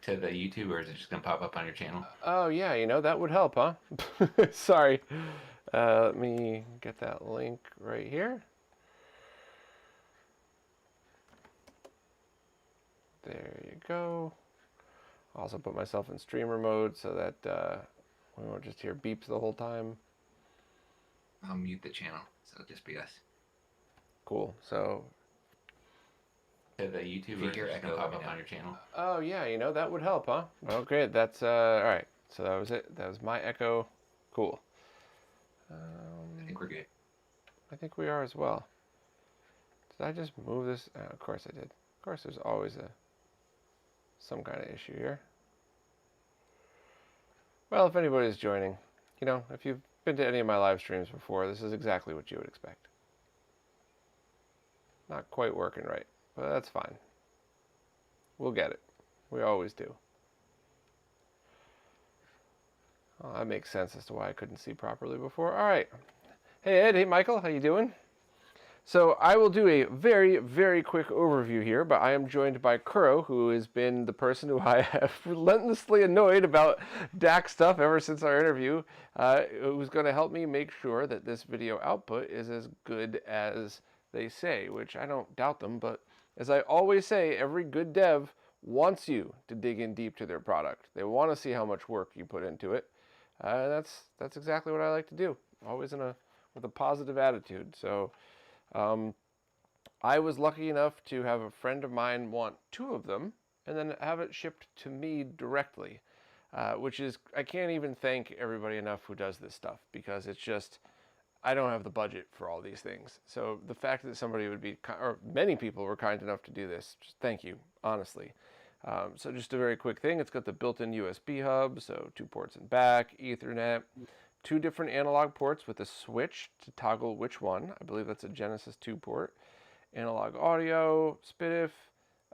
to the YouTube, or is it just gonna pop up on your channel? Oh yeah, you know, that would help, huh? Sorry. Let me get that link right here. There you go. Also put myself in streamer mode so that we won't just hear beeps the whole time. I'll mute the channel, so it'll just be us. Cool. So To the YouTube, or is it just gonna pop up on your channel? oh yeah, you know, that would help, huh? Oh great, that's all right. So that was it. That was my echo. Cool. I think we're good. I think we are as well. Did I just move this? Of course I did. Of course, there's always some kind of issue here. Well, if anybody's joining, you know, if you've been to any of my live streams before, this is exactly what you would expect. Not quite working right, but that's fine. We'll get it. We always do. Well, that makes sense as to why I couldn't see properly before. All right. Hey, Ed. Hey, Michael. How you doing? So I will do a very, very quick overview here, but I am joined by Kuro, who has been the person who I have relentlessly annoyed about DAC stuff ever since our interview, who's going to help me make sure that this video output is as good as they say, which I don't doubt them, but as I always say, every good dev wants you to dig in deep to their product. They want to see how much work you put into it. That's exactly what I like to do, always with a positive attitude. So I was lucky enough to have a friend of mine want 2 of them and then have it shipped to me directly, which is, I can't even thank everybody enough who does this stuff, because it's just, I don't have the budget for all these things. So the fact that somebody would be, or many people were kind enough to do this, just thank you, honestly. So just a very quick thing, it's got the built-in USB hub, so 2 ports in back, Ethernet, 2 different analog ports with a switch to toggle which one. I believe that's a Genesis 2 port. Analog audio, SPDIF,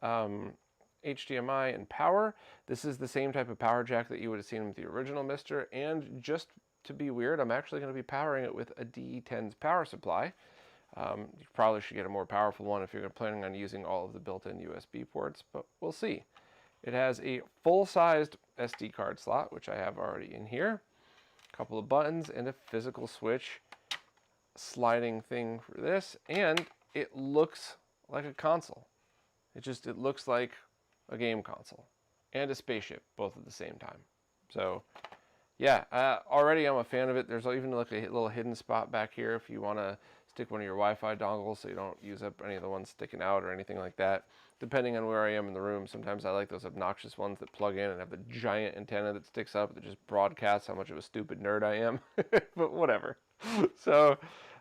HDMI, and power. This is the same type of power jack that you would have seen with the original MiSTer, and just to be weird, I'm actually going to be powering it with a DE10's power supply. You probably should get a more powerful one if you're planning on using all of the built-in USB ports, but we'll see. It has a full-sized SD card slot, which I have already in here. A couple of buttons and a physical switch sliding thing for this, and it looks like a console. It looks like a game console and a spaceship, both at the same time. So yeah, already I'm a fan of it. There's even like a little hidden spot back here if you want to stick one of your Wi-Fi dongles so you don't use up any of the ones sticking out or anything like that. Depending on where I am in the room, sometimes I like those obnoxious ones that plug in and have the giant antenna that sticks up that just broadcasts how much of a stupid nerd I am. But whatever. So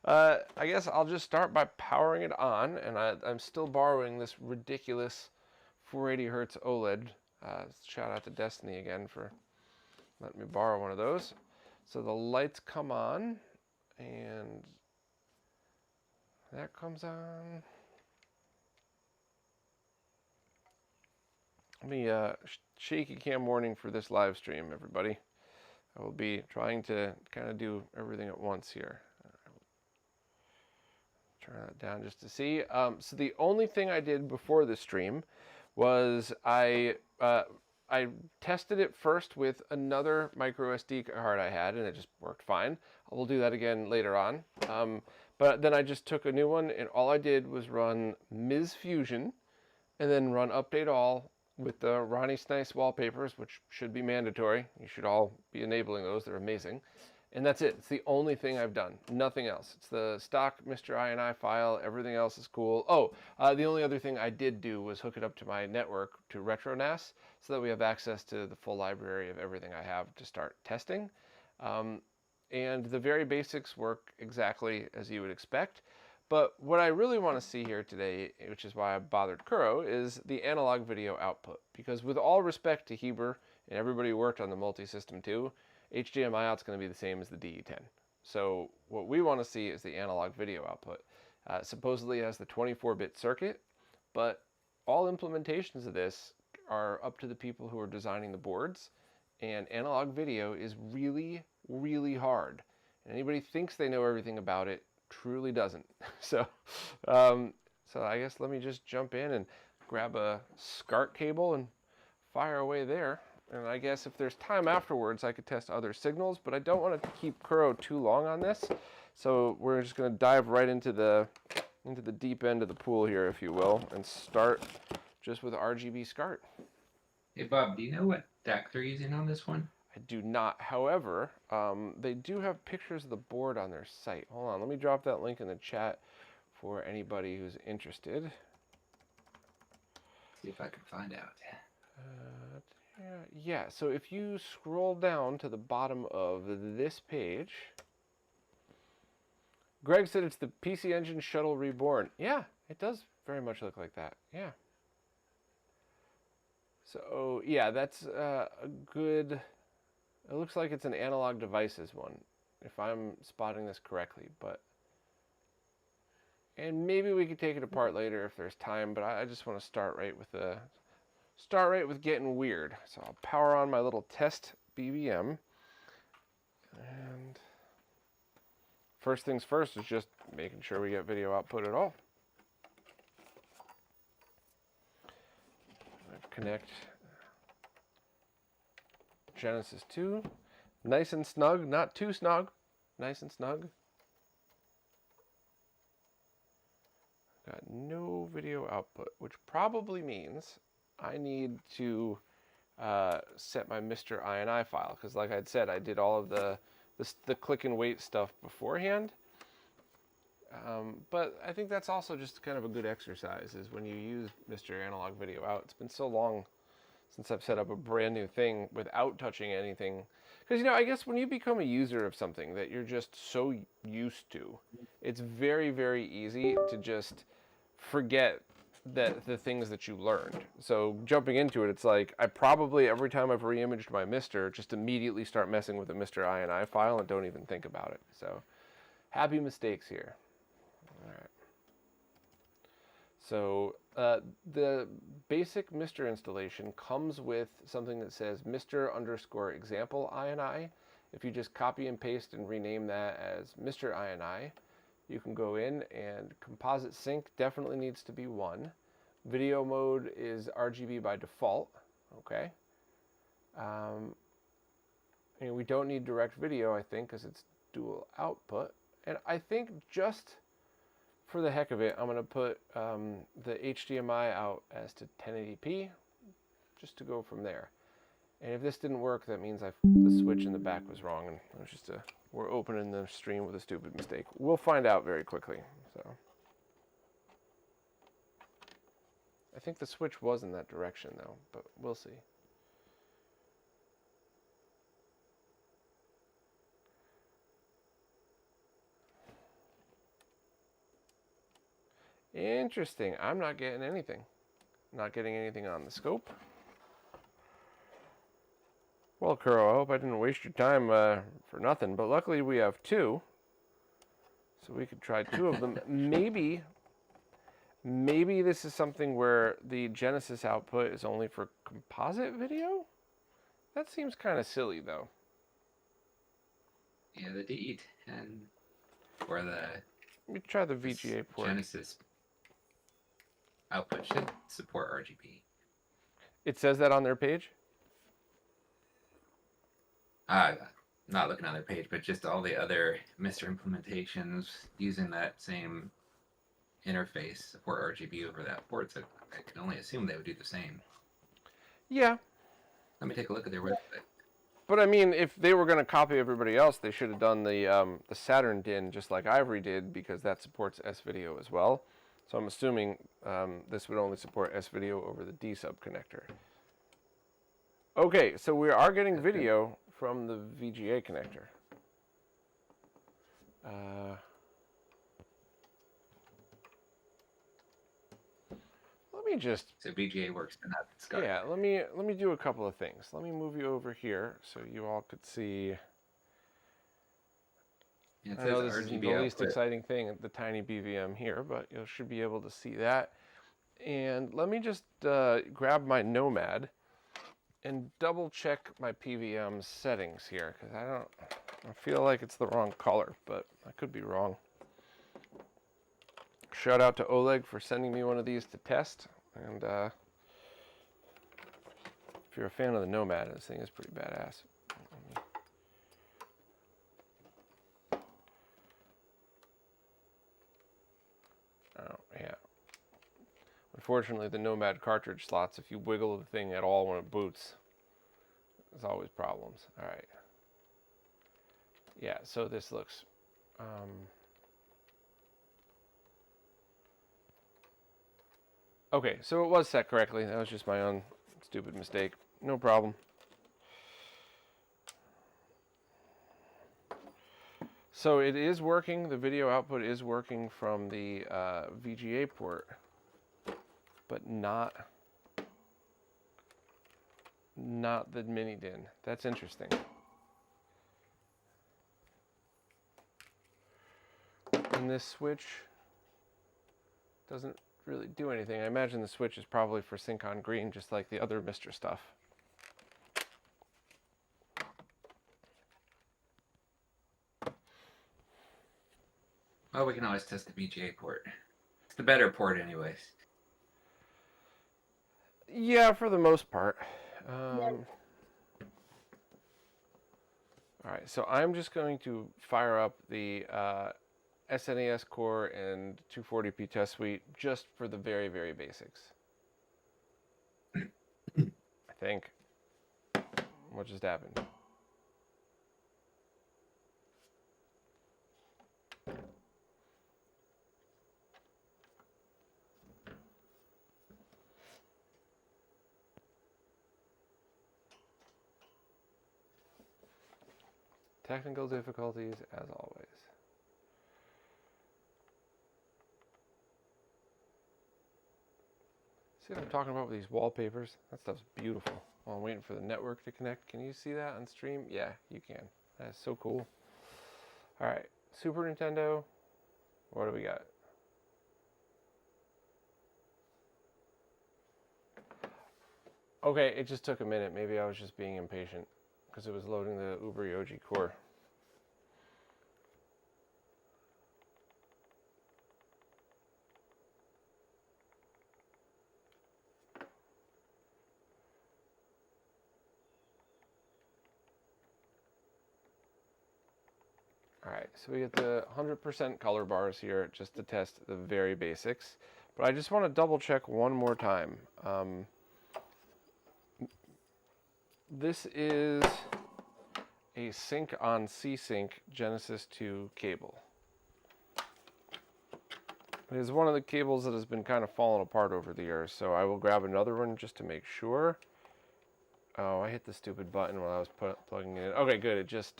I guess I'll just start by powering it on, and I'm still borrowing this ridiculous 480 hertz OLED. Shout out to Destiny again for letting me borrow one of those. So the lights come on, and that comes on. Let me shaky cam warning for this live stream, everybody. I will be trying to kind of do everything at once here. Turn that down just to see. So the only thing I did before the stream was I tested it first with another micro SD card I had, and it just worked fine. We'll do that again later on. But then I just took a new one, and all I did was run Ms. Fusion, and then run Update All with the Ronnie Snice wallpapers, which should be mandatory. You should all be enabling those. They're amazing. And that's it. It's the only thing I've done. Nothing else. It's the stock MiSTer INI file. Everything else is cool. Oh, the only other thing I did do was hook it up to my network to RetroNAS so that we have access to the full library of everything I have to start testing. And the very basics work exactly as you would expect. But what I really want to see here today, which is why I bothered Kuro, is the analog video output. Because with all respect to Heber and everybody who worked on the Multisystem too, HDMI out's going to be the same as the DE10. So what we want to see is the analog video output. Supposedly it has the 24-bit circuit, but all implementations of this are up to the people who are designing the boards, and analog video is really, really hard. And anybody thinks they know everything about it truly doesn't. So I guess let me just jump in and grab a SCART cable and fire away there. And I guess if there's time afterwards, I could test other signals, but I don't want to keep Kuro too long on this. So we're just going to dive right into the deep end of the pool here, if you will, and start just with RGB SCART. Hey Bob, do you know what DAC they're using on this one? I do not. However, they do have pictures of the board on their site. Hold on, let me drop that link in the chat for anybody who's interested. See if I can find out. Yeah, so if you scroll down to the bottom of this page, Greg said it's the PC Engine Shuttle Reborn. Yeah, it does very much look like that. Yeah. So, yeah, that's a good... It looks like it's an Analog Devices one, if I'm spotting this correctly, but... And maybe we could take it apart later if there's time, but I just want to start right with getting weird. So I'll power on my little test BVM. And first things first is just making sure we get video output at all. Connect Genesis 2. Nice and snug, not too snug. Nice and snug. Got no video output, which probably means I need to set my MiSTer INI file, because like I'd said, I did all of the click and wait stuff beforehand. But I think that's also just kind of a good exercise, is when you use MiSTer Analog Video Out. It's been so long since I've set up a brand new thing without touching anything. Because, you know, I guess when you become a user of something that you're just so used to, it's very, very easy to just forget that the things that you learned. So jumping into it, it's like I probably, every time I've re-imaged my MiSTer, just immediately start messing with the MiSTer INI file and don't even think about it. So happy mistakes here. All right. So the basic MiSTer installation comes with something that says MiSTer_example INI. If you just copy and paste and rename that as MiSTer INI, you can go in, and composite sync definitely needs to be 1. Video mode is RGB by default, okay? And we don't need direct video, I think, because it's dual output. And I think just for the heck of it, I'm going to put the HDMI out as to 1080p, just to go from there. And if this didn't work, that means the switch in the back was wrong, and it was just we're opening the stream with a stupid mistake. We'll find out very quickly. So I think the switch was in that direction, though, but we'll see. Interesting. I'm not getting anything. Not getting anything on the scope. Well, Kuro, I hope I didn't waste your time for nothing, but luckily we have 2. So we could try 2 of them. Maybe this is something where the Genesis output is only for composite video? That seems kind of silly, though. Yeah, the DE10 or the... Let me try the VGA port. Genesis output should support RGB. It says that on their page? Not looking on their page, but just all the other MiSTer implementations using that same interface support RGB over that port, so I can only assume they would do the same. Yeah. Let me take a look at their website. But I mean, if they were going to copy everybody else, they should have done the Saturn DIN just like Ivory did, because that supports S-Video as well. So I'm assuming this would only support S-Video over the D-sub connector. Okay, so we are getting video from the VGA connector. Let me just... So VGA works, but not SCART. Yeah, let me do a couple of things. Let me move you over here so you all could see. Yeah, I know this isn't the least exciting thing at the tiny BVM here, but you should be able to see that. And let me just grab my Nomad and double check my PVM settings here, because I feel like it's the wrong color, but I could be wrong. Shout out to Oleg for sending me one of these to test, and If you're a fan of the Nomad, this thing is pretty badass. Oh, yeah. Unfortunately, the Nomad cartridge slots, if you wiggle the thing at all when it boots, there's always problems. All right. Yeah, so this looks... Okay, so it was set correctly. That was just my own stupid mistake. No problem. So it is working. The video output is working from the VGA port, but not the mini DIN. That's interesting. And this switch doesn't really do anything. I imagine the switch is probably for sync on green, just like the other MiSTer stuff. Well, we can always test the VGA port. It's the better port anyways. Yeah, for the most part. All right, so I'm just going to fire up the SNES Core and 240p test suite just for the very, very basics. I think. What just happened? Technical difficulties, as always. See what I'm talking about with these wallpapers? That stuff's beautiful. Oh, I'm waiting for the network to connect. Can you see that on stream? Yeah, you can. That is so cool. All right, Super Nintendo. What do we got? Okay, it just took a minute. Maybe I was just being impatient because it was loading the Uber Yogi core. All right, so we get the 100% color bars here just to test the very basics. But I just want to double check one more time. This is a sync on C-Sync Genesis 2 cable. It is one of the cables that has been kind of falling apart over the years, so I will grab another one just to make sure. Oh, I hit the stupid button while I was plugging it in. Okay, good. It just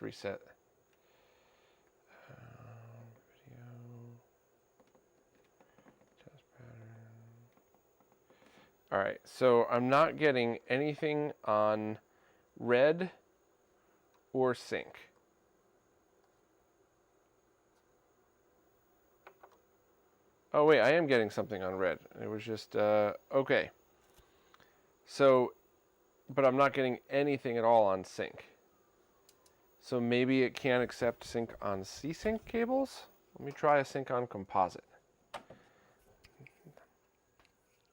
reset. Video. Test pattern. All right, so I'm not getting anything on red or sync. Oh wait, I am getting something on red. It was just, okay. So, but I'm not getting anything at all on sync. So maybe it can't accept sync on C-Sync cables? Let me try a sync on composite.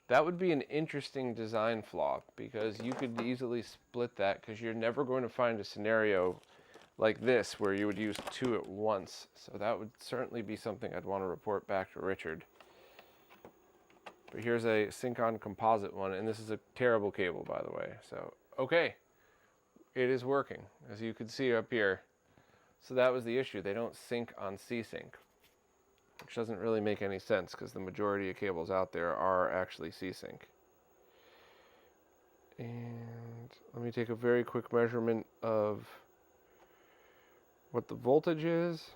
That would be an interesting design flaw because you could easily split that because you're never going to find a scenario like this where you would use two at once. So that would certainly be something I'd want to report back to Richard. But here's a sync on composite one, and this is a terrible cable, by the way. So, okay, it is working, as you can see up here. So that was the issue. They don't sync on C-Sync, which doesn't really make any sense because the majority of cables out there are actually C-Sync. And let me take a very quick measurement of what the voltage is.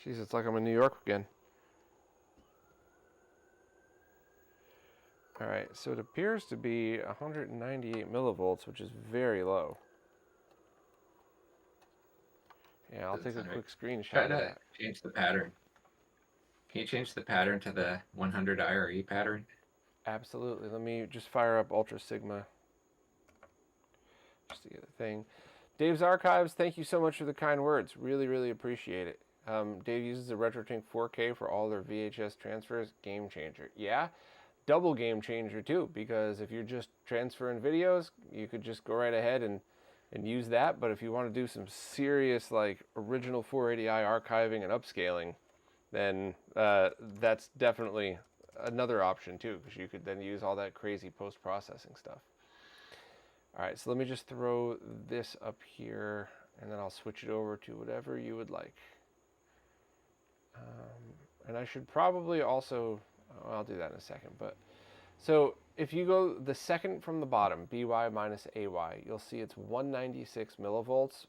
Jeez, it's like I'm in New York again. All right, so it appears to be 198 millivolts, which is very low. Yeah, I'll take a quick screenshot Try of to that. change the pattern. Can you change the pattern to the 100 IRE pattern? Absolutely. Let me just fire up Ultra Sigma just to get the thing. Dave's Archives, thank you so much for the kind words. Really, really appreciate it. Dave uses the RetroRGB 4K for all their VHS transfers. Game changer. Yeah, double game changer too, because if you're just transferring videos, you could just go right ahead and use that. But if you want to do some serious like original 480i archiving and upscaling, then that's definitely another option too, because you could then use all that crazy post-processing stuff. All right, so let me just throw this up here, and then I'll switch it over to whatever you would like. And I should probably also, I'll do that in a second, but so if you go the second from the bottom, BY minus AY, you'll see it's 196 millivolts,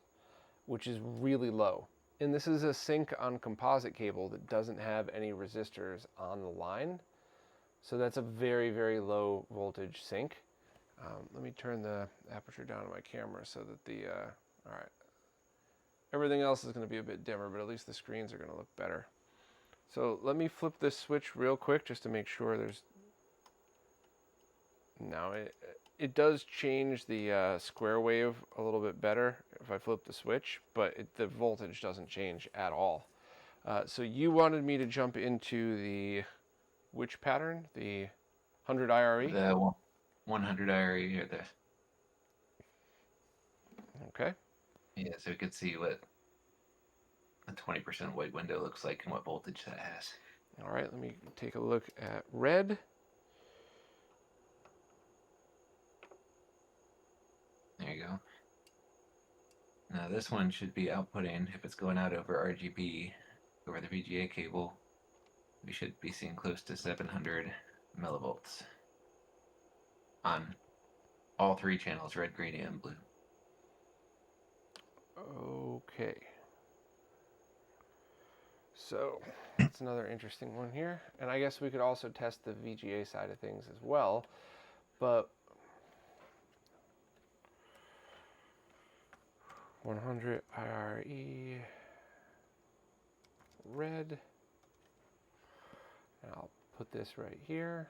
which is really low. And this is a sync on composite cable that doesn't have any resistors on the line. So that's a very, very low voltage sync. Let me turn the aperture down on my camera so that the, all right. Everything else is going to be a bit dimmer, but at least the screens are going to look better. So let me flip this switch real quick just to make sure there's... Now it does change the square wave a little bit better if I flip the switch, but the voltage doesn't change at all. So you wanted me to jump into the which pattern? The 100 IRE? The 100 IRE or the... Okay. Yeah, so we could see what a 20% white window looks like and what voltage that has. All right, let me take a look at red. There you go. Now this one should be outputting, if it's going out over RGB, over the VGA cable, we should be seeing close to 700 millivolts on all three channels, red, green, and blue. Okay. So that's another interesting one here. And I guess we could also test the VGA side of things as well. But 100 IRE red. And I'll put this right here.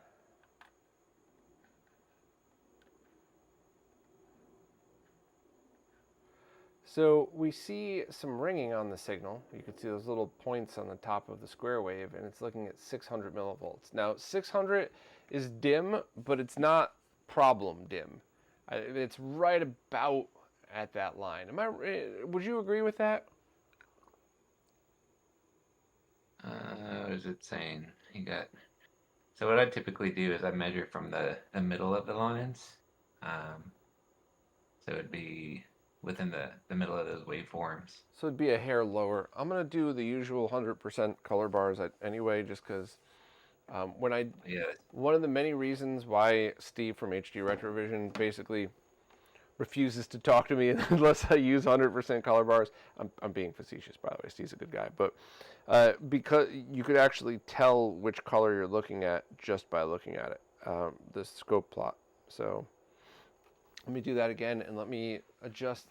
So we see some ringing on the signal. You can see those little points on the top of the square wave, and it's looking at 600 millivolts. Now 600 is dim, but it's not problem dim. It's right about at that line. Would you agree with that? What is it saying? You got... So what I typically do is I measure from the middle of the lines. So it'd be within the middle of those waveforms. So it'd be a hair lower. I'm going to do the usual 100% color bars anyway, just because one of the many reasons why Steve from HD Retrovision basically refuses to talk to me unless I use 100% color bars. I'm being facetious, by the way. Steve's a good guy. But because you could actually tell which color you're looking at just by looking at it, the scope plot. So let me do that again, and let me adjust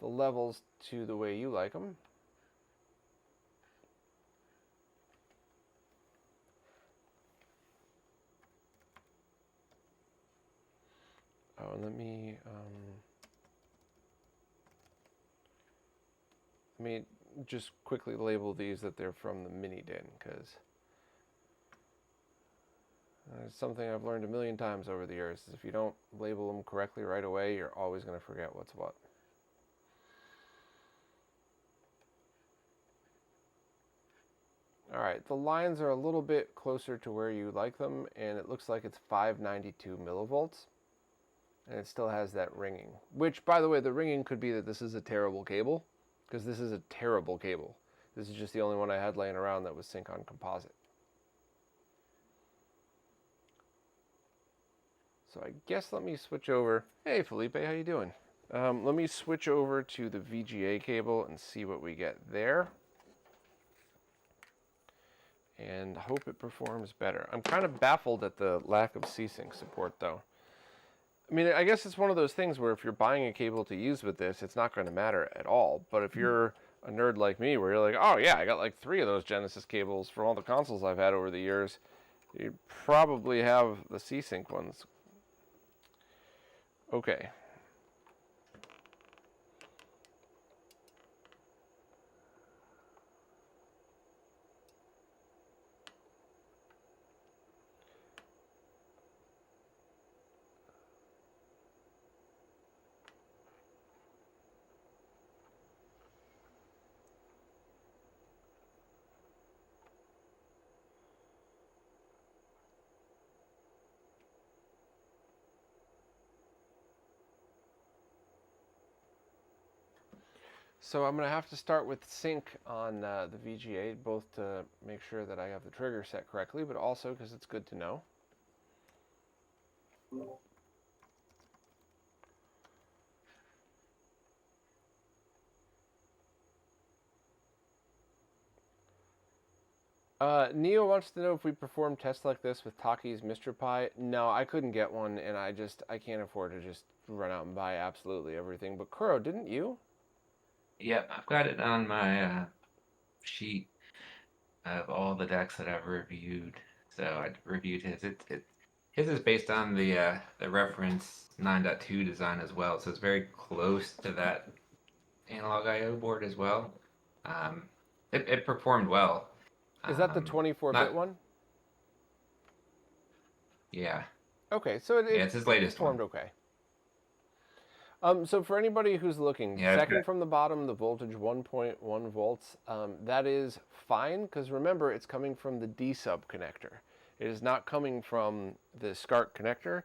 the levels to the way you like them. Oh, and let me just quickly label these that they're from the mini DIN, because it's something I've learned a million times over the years, is if you don't label them correctly right away, you're always going to forget what's what. All right, the lines are a little bit closer to where you like them, and it looks like it's 592 millivolts, and it still has that ringing. Which, by the way, the ringing could be that this is a terrible cable, because this is a terrible cable. This is just the only one I had laying around that was sync on composite. So I guess let me switch over. Hey, Felipe, how you doing? Let me switch over to the VGA cable and see what we get there. And hope it performs better. I'm kind of baffled at the lack of C-Sync support, though. I mean, I guess it's one of those things where if you're buying a cable to use with this, it's not going to matter at all. But if you're a nerd like me, where you're like, oh yeah, I got like 3 of those Genesis cables for all the consoles I've had over the years, you probably have the C-Sync ones. Okay. So I'm going to have to start with sync on the VGA, both to make sure that I have the trigger set correctly, but also because it's good to know. Neo wants to know if we perform tests like this with Taki's MiSTer Pi. No, I couldn't get one, and I can't afford to just run out and buy absolutely everything. But Kuro, didn't you? Yep, I've got it on my sheet of all the decks that I've reviewed. So I reviewed his. His is based on the reference 9.2 design as well, so it's very close to that analog I/O board as well. It performed well. Is that the 24-bit one? Yeah. Okay, so Yeah, it's his latest performed one. okay. So for anybody who's looking, Yeah, second from the bottom, the voltage 1.1 volts, that is fine, because remember, it's coming from the D-sub connector. It is not coming from the SCART connector,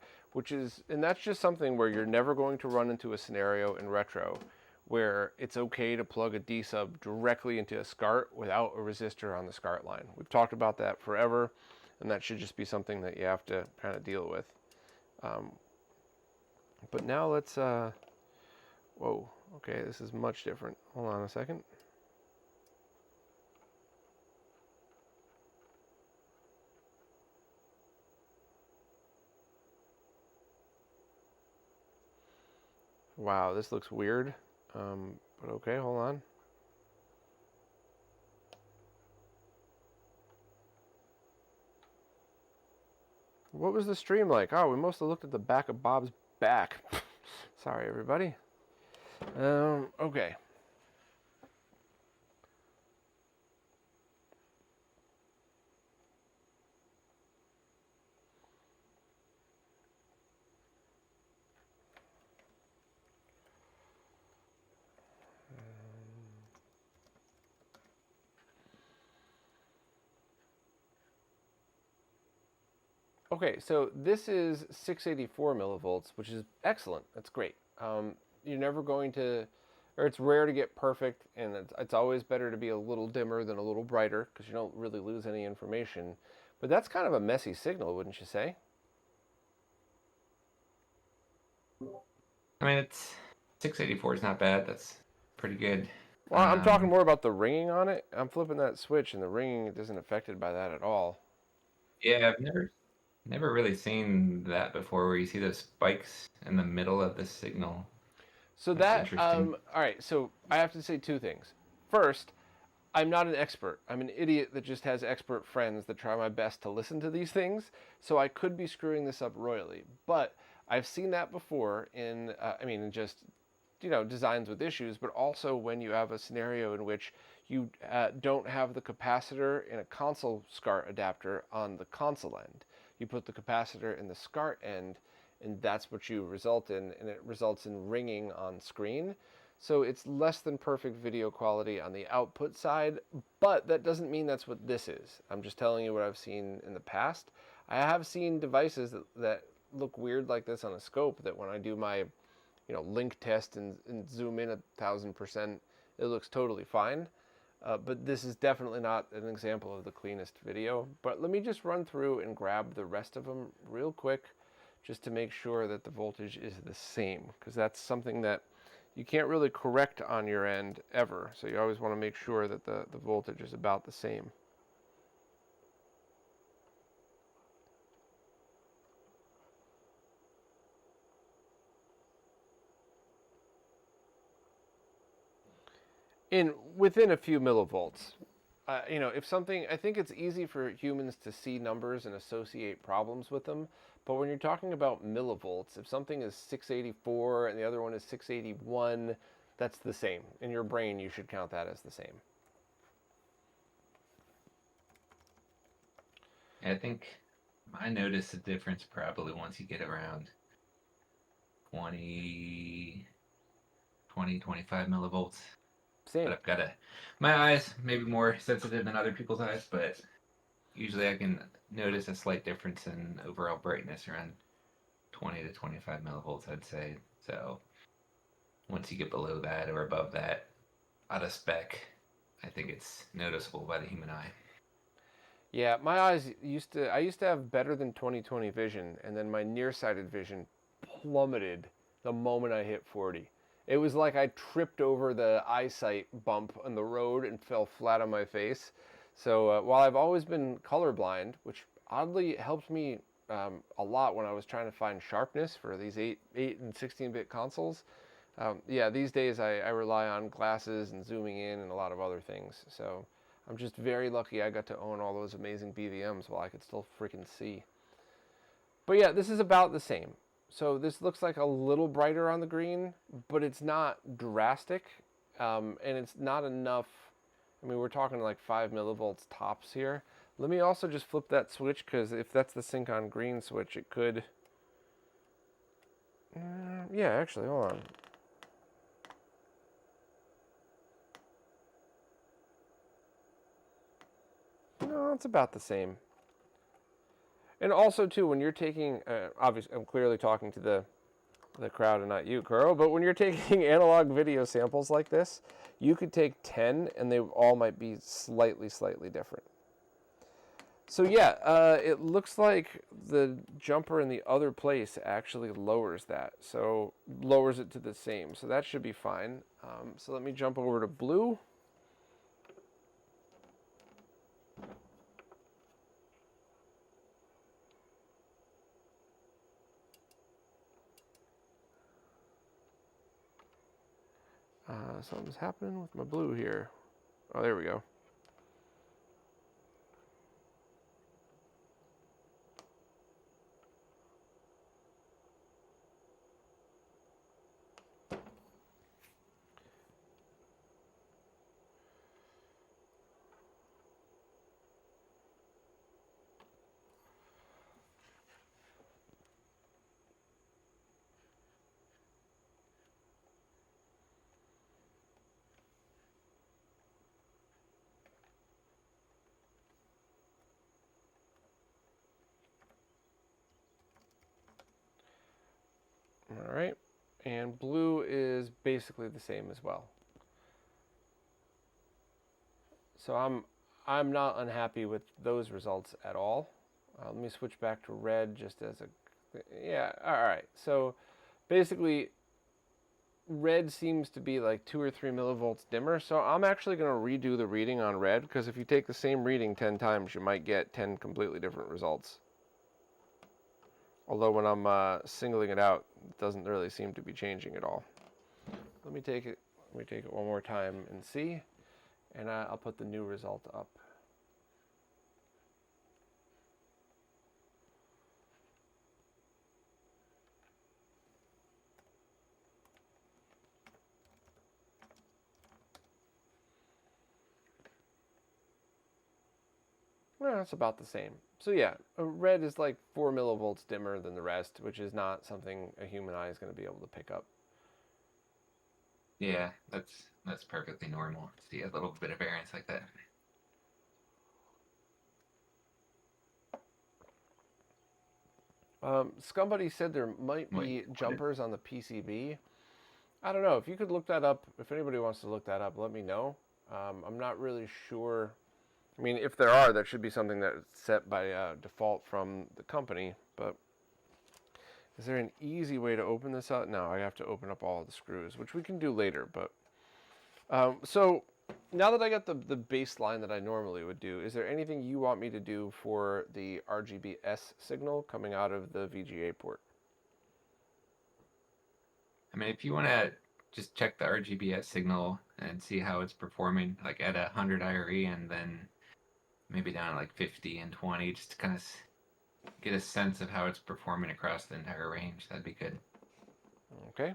and that's just something where you're never going to run into a scenario in Retro where it's okay to plug a D-sub directly into a SCART without a resistor on the SCART line. We've talked about that forever, and that should just be something that you have to kind of deal with. But now let's, whoa, okay, this is much different. Hold on a second. Wow, this looks weird, but okay, hold on. What was the stream like? Oh, we mostly looked at the back of Bob's back. Sorry, everybody. Okay. Okay, so this is 684 millivolts, which is excellent. That's great. You're never going to, or it's rare to get perfect, and it's always better to be a little dimmer than a little brighter, because you don't really lose any information. But that's kind of a messy signal, wouldn't you say? I mean, it's 684 is not bad. That's pretty good. Well, I'm talking more about the ringing on it. I'm flipping that switch, and the ringing isn't affected by that at all. Yeah, I've never really seen that before, where you see those spikes in the middle of the signal. So That's that, interesting. all right, so I have to say two things. First, I'm not an expert. I'm an idiot that just has expert friends that try my best to listen to these things, so I could be screwing this up royally. But I've seen that before in, in just, designs with issues, but also when you have a scenario in which you don't have the capacitor in a console SCART adapter on the console end. You put the capacitor in the SCART end, and that's what you result in, and it results in ringing on screen. So it's less than perfect video quality on the output side, but that doesn't mean that's what this is. I'm just telling you what I've seen in the past. I have seen devices that look weird like this on a scope, that when I do my link test and zoom in 1,000%, it looks totally fine. But this is definitely not an example of the cleanest video. But let me just run through and grab the rest of them real quick, just to make sure that the voltage is the same, because that's something that you can't really correct on your end ever. So you always want to make sure that the voltage is about the same. Within a few millivolts. If something, I think it's easy for humans to see numbers and associate problems with them. But when you're talking about millivolts, if something is 684 and the other one is 681, that's the same. In your brain, you should count that as the same. I think I notice the difference probably once you get around 20, 25 millivolts. Same. But I've got my eyes maybe more sensitive than other people's eyes, but usually I can notice a slight difference in overall brightness around 20 to 25 millivolts, I'd say. So once you get below that or above that, out of spec, I think it's noticeable by the human eye. Yeah, my eyes I used to have better than 20/20 vision, and then my nearsighted vision plummeted the moment I hit 40. It was like I tripped over the eyesight bump on the road and fell flat on my face. So while I've always been colorblind, which oddly helped me a lot when I was trying to find sharpness for these 8 and 16-bit consoles, yeah, these days I rely on glasses and zooming in and a lot of other things. So I'm just very lucky I got to own all those amazing BVMs while I could still freaking see. But yeah, this is about the same. So this looks like a little brighter on the green, but it's not drastic, and it's not enough. I mean, we're talking like 5 millivolts tops here. Let me also just flip that switch, because if that's the sync on green switch, it could... yeah, actually, hold on. No, it's about the same. And also, too, when you're taking, obviously, I'm clearly talking to the crowd and not you, Carl, but when you're taking analog video samples like this, you could take 10 and they all might be slightly different. So yeah, it looks like the jumper in the other place actually lowers that. So lowers it to the same. So that should be fine. So let me jump over to blue. Something's happening with my blue here. Oh, there we go. All right, and blue is basically the same as well. So I'm not unhappy with those results at all. Let me switch back to red just as a, yeah, all right. So basically red seems to be like 2 or 3 millivolts dimmer. So I'm actually going to redo the reading on red, because if you take the same reading 10 times, you might get 10 completely different results. Although when I'm singling it out, it doesn't really seem to be changing at all. Let me take it one more time and see, and I'll put the new result up. Well, it's about the same. So yeah, red is like 4 millivolts dimmer than the rest, which is not something a human eye is going to be able to pick up. Yeah, that's perfectly normal to see a little bit of variance like that. Somebody said there might be jumpers on the PCB. I don't know. If you could look that up, if anybody wants to look that up, let me know. I'm not really sure. I mean, if there are, that should be something that's set by default from the company. But is there an easy way to open this up? No, I have to open up all the screws, which we can do later. But so now that I got the baseline that I normally would do, is there anything you want me to do for the RGBS signal coming out of the VGA port? I mean, if you want to just check the RGBS signal and see how it's performing, like at 100 IRE and then maybe down to like 50 and 20, just to kind of get a sense of how it's performing across the entire range, that'd be good. Okay.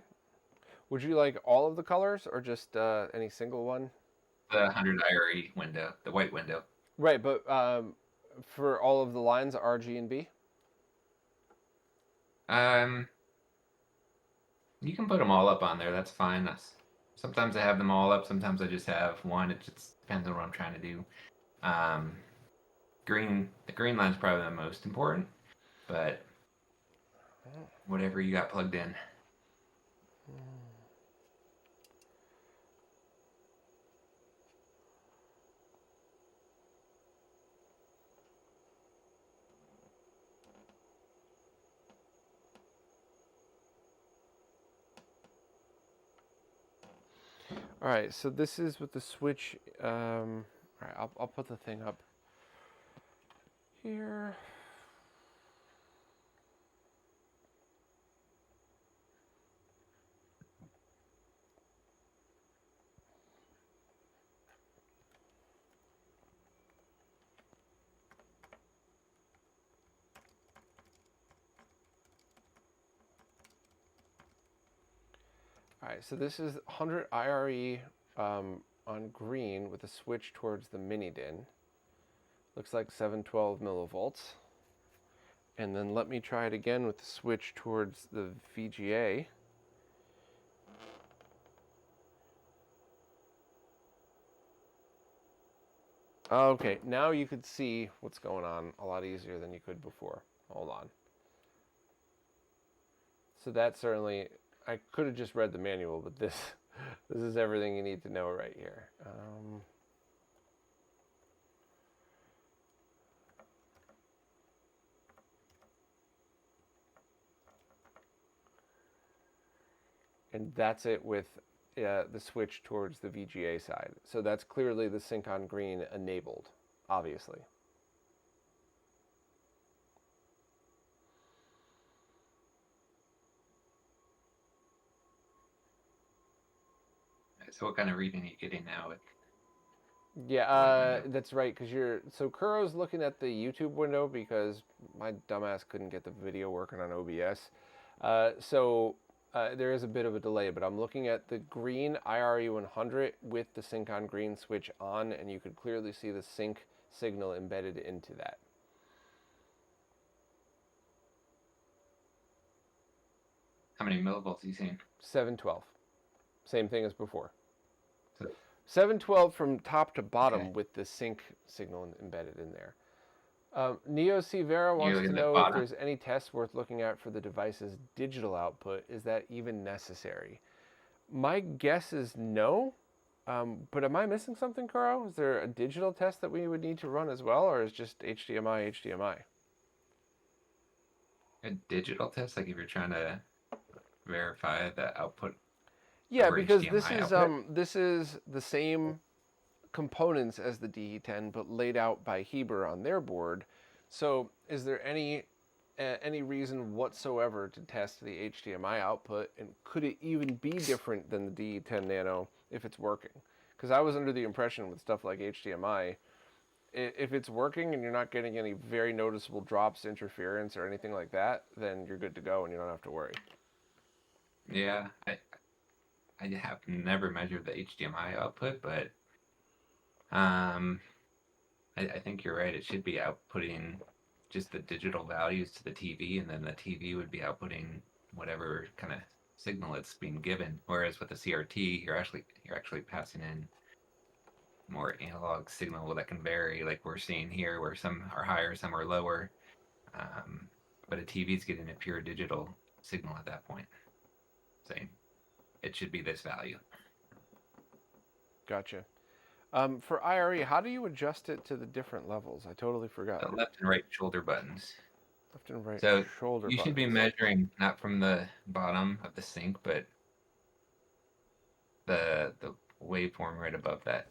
Would you like all of the colors or just any single one? The 100 IRE window, the white window. Right, but for all of the lines, R, G, and B? You can put them all up on there. That's fine. Sometimes I have them all up. Sometimes I just have one. It just depends on what I'm trying to do. The green line's probably the most important, but whatever you got plugged in. All right, so this is with the switch. All right, I'll put the thing up here. All right, so this is 100 IRE on green with a switch towards the mini DIN. Looks like 712 millivolts. And then let me try it again with the switch towards the VGA. Okay, now you could see what's going on a lot easier than you could before. Hold on. So that certainly, I could have just read the manual, but this is everything you need to know right here. And that's it with the switch towards the VGA side. So that's clearly the sync on green enabled, obviously. So what kind of reading are you getting now? Yeah, that's right, because so Kuro's looking at the YouTube window because my dumbass couldn't get the video working on OBS. There is a bit of a delay, but I'm looking at the green IRE 100 with the sync on green switch on, and you could clearly see the sync signal embedded into that. How many millivolts are you seeing? 712. Same thing as before. So, 712 from top to bottom okay. with the sync signal embedded in there. Neo C. Vera wants to know if there's any tests worth looking at for the device's digital output. Is that even necessary? My guess is no. But am I missing something, Kuro? Is there a digital test that we would need to run as well, or is just HDMI, HDMI? A digital test, like if you're trying to verify the output. Yeah, because HDMI this is the same components as the DE10, but laid out by Heber on their board. So, is there any reason whatsoever to test the HDMI output, and could it even be different than the DE10 Nano if it's working? Because I was under the impression with stuff like HDMI, if it's working and you're not getting any very noticeable drops, interference, or anything like that, then you're good to go and you don't have to worry. Yeah, I have never measured the HDMI output, but I think you're right. It should be outputting just the digital values to the TV, and then the TV would be outputting whatever kind of signal it's being given. Whereas with the CRT, you're actually passing in more analog signal that can vary, like we're seeing here, where some are higher, some are lower. But a TV is getting a pure digital signal at that point, saying it should be this value. Gotcha. For IRE, how do you adjust it to the different levels? I totally forgot. The left and right shoulder buttons. Left and right So shoulder you should be measuring not from the bottom of the sync, but the waveform right above that.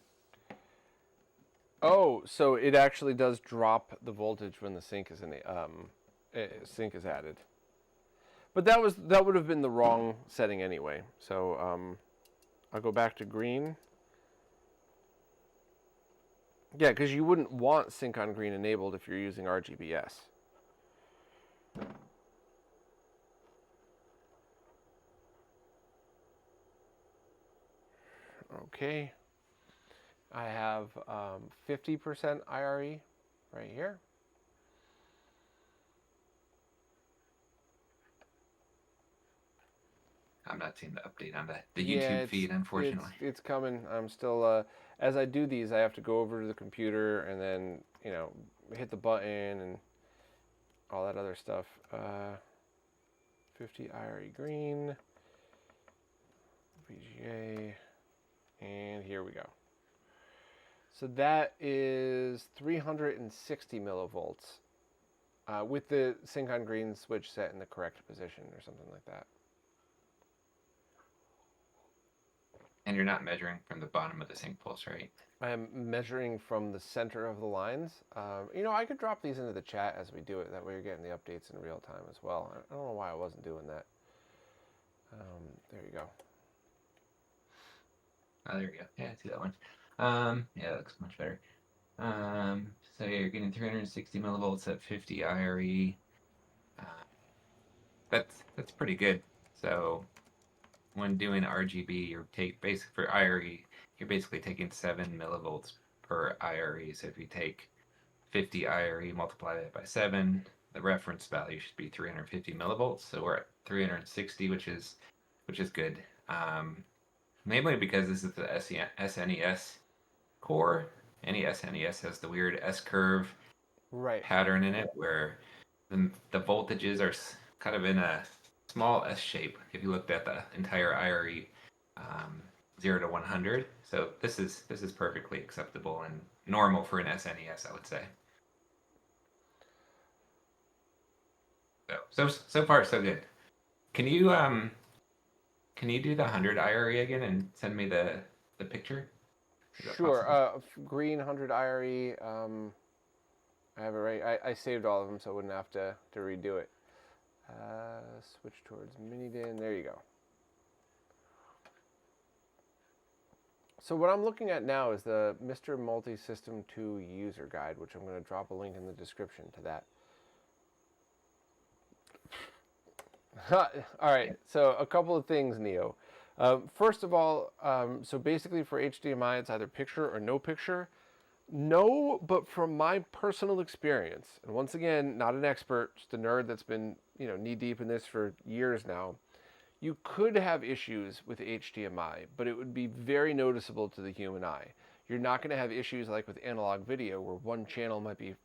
Oh, so it actually does drop the voltage when the sync is sync is added. But that would have been the wrong setting anyway. So I'll go back to green. Yeah, because you wouldn't want sync on green enabled if you're using RGBS. Okay. I have 50% IRE right here. I'm not seeing the update on the YouTube feed, unfortunately. It's coming. I'm still, as I do these, I have to go over to the computer and then, hit the button and all that other stuff. 50 IRE green, VGA, and here we go. So that is 360 millivolts with the sync on green switch set in the correct position or something like that. And you're not measuring from the bottom of the sync pulse, right? I am measuring from the center of the lines. You know, I could drop these into the chat as we do it. That way you're getting the updates in real time as well. I don't know why I wasn't doing that. There you go. Oh, there we go. Yeah, I see that one. Yeah, that looks much better. So you're getting 360 millivolts at 50 IRE. That's pretty good. So when doing RGB, basically for IRE, you're basically taking 7 millivolts per IRE. So if you take 50 IRE, multiply that by 7, the reference value should be 350 millivolts. So we're at 360, which is good. Mainly because this is the SNES core. Any SNES has the weird S-curve pattern in it where the voltages are kind of in a small S shape if you looked at the entire IRE 0 to 100. So this is perfectly acceptable and normal for an SNES, I would say. So far so good. Can you do the 100 IRE again and send me the picture? Sure. Green 100 IRE. I have it right. I saved all of them, so I wouldn't have to redo it. Switch towards Minidin. There you go. So what I'm looking at now is the MiSTer Multisystem 2 user guide, which I'm going to drop a link in the description to that. All right, so a couple of things, Neo. First of all, so basically for HDMI, it's either picture or no picture. No, but from my personal experience, and once again, not an expert, just a nerd that's been, knee deep in this for years now, you could have issues with HDMI, but it would be very noticeable to the human eye. You're not going to have issues like with analog video where one channel might be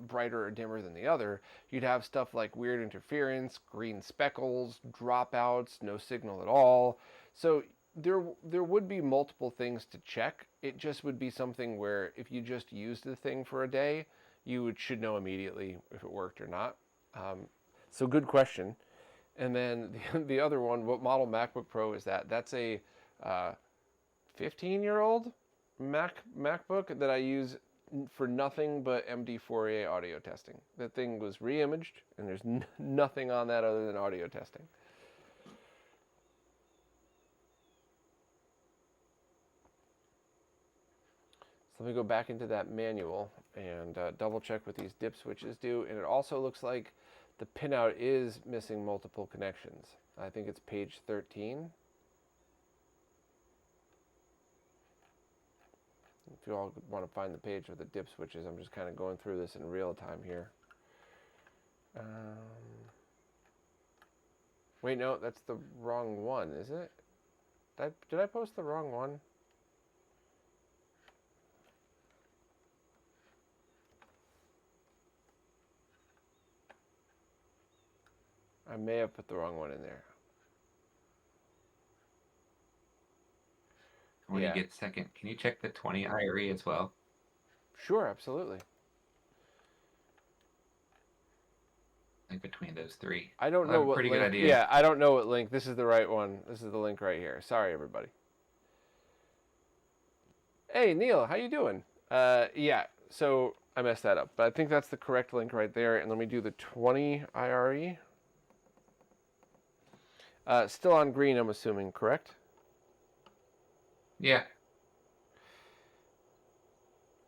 brighter or dimmer than the other. You'd have stuff like weird interference, green speckles, dropouts, no signal at all. So there would be multiple things to check. It just would be something where if you just used the thing for a day, you should know immediately if it worked or not. So good question. And then the other one, what model MacBook Pro is that? That's a 15-year-old MacBook that I use for nothing but MD4A audio testing. That thing was re-imaged, and there's nothing on that other than audio testing. So let me go back into that manual and double check what these dip switches do. And it also looks like the pinout is missing multiple connections. I think it's page 13. If you all want to find the page with the dip switches, I'm just kind of going through this in real time here. Wait, no, that's the wrong one, is it? Did I post the wrong one? I may have put the wrong one in there. When you get a second, can you check the 20 IRE as well? Sure, absolutely. Like between those three. I don't know what pretty link. Good idea. Yeah, I don't know what link. This is the right one. This is the link right here. Sorry, everybody. Hey, Neil, how you doing? Yeah, so I messed that up, but I think that's the correct link right there. And let me do the 20 IRE. Still on green, I'm assuming, correct? Yeah.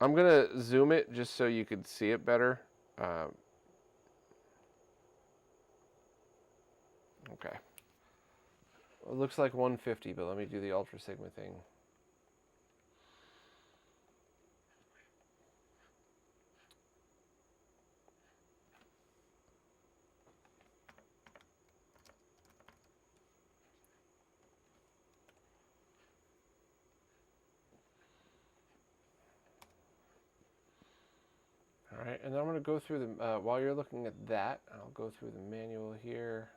I'm going to zoom it just so you could see it better. Okay. It looks like 150, but let me do the Ultra Sigma thing. All right, and then I'm going to go through the, while you're looking at that, I'll go through the manual here.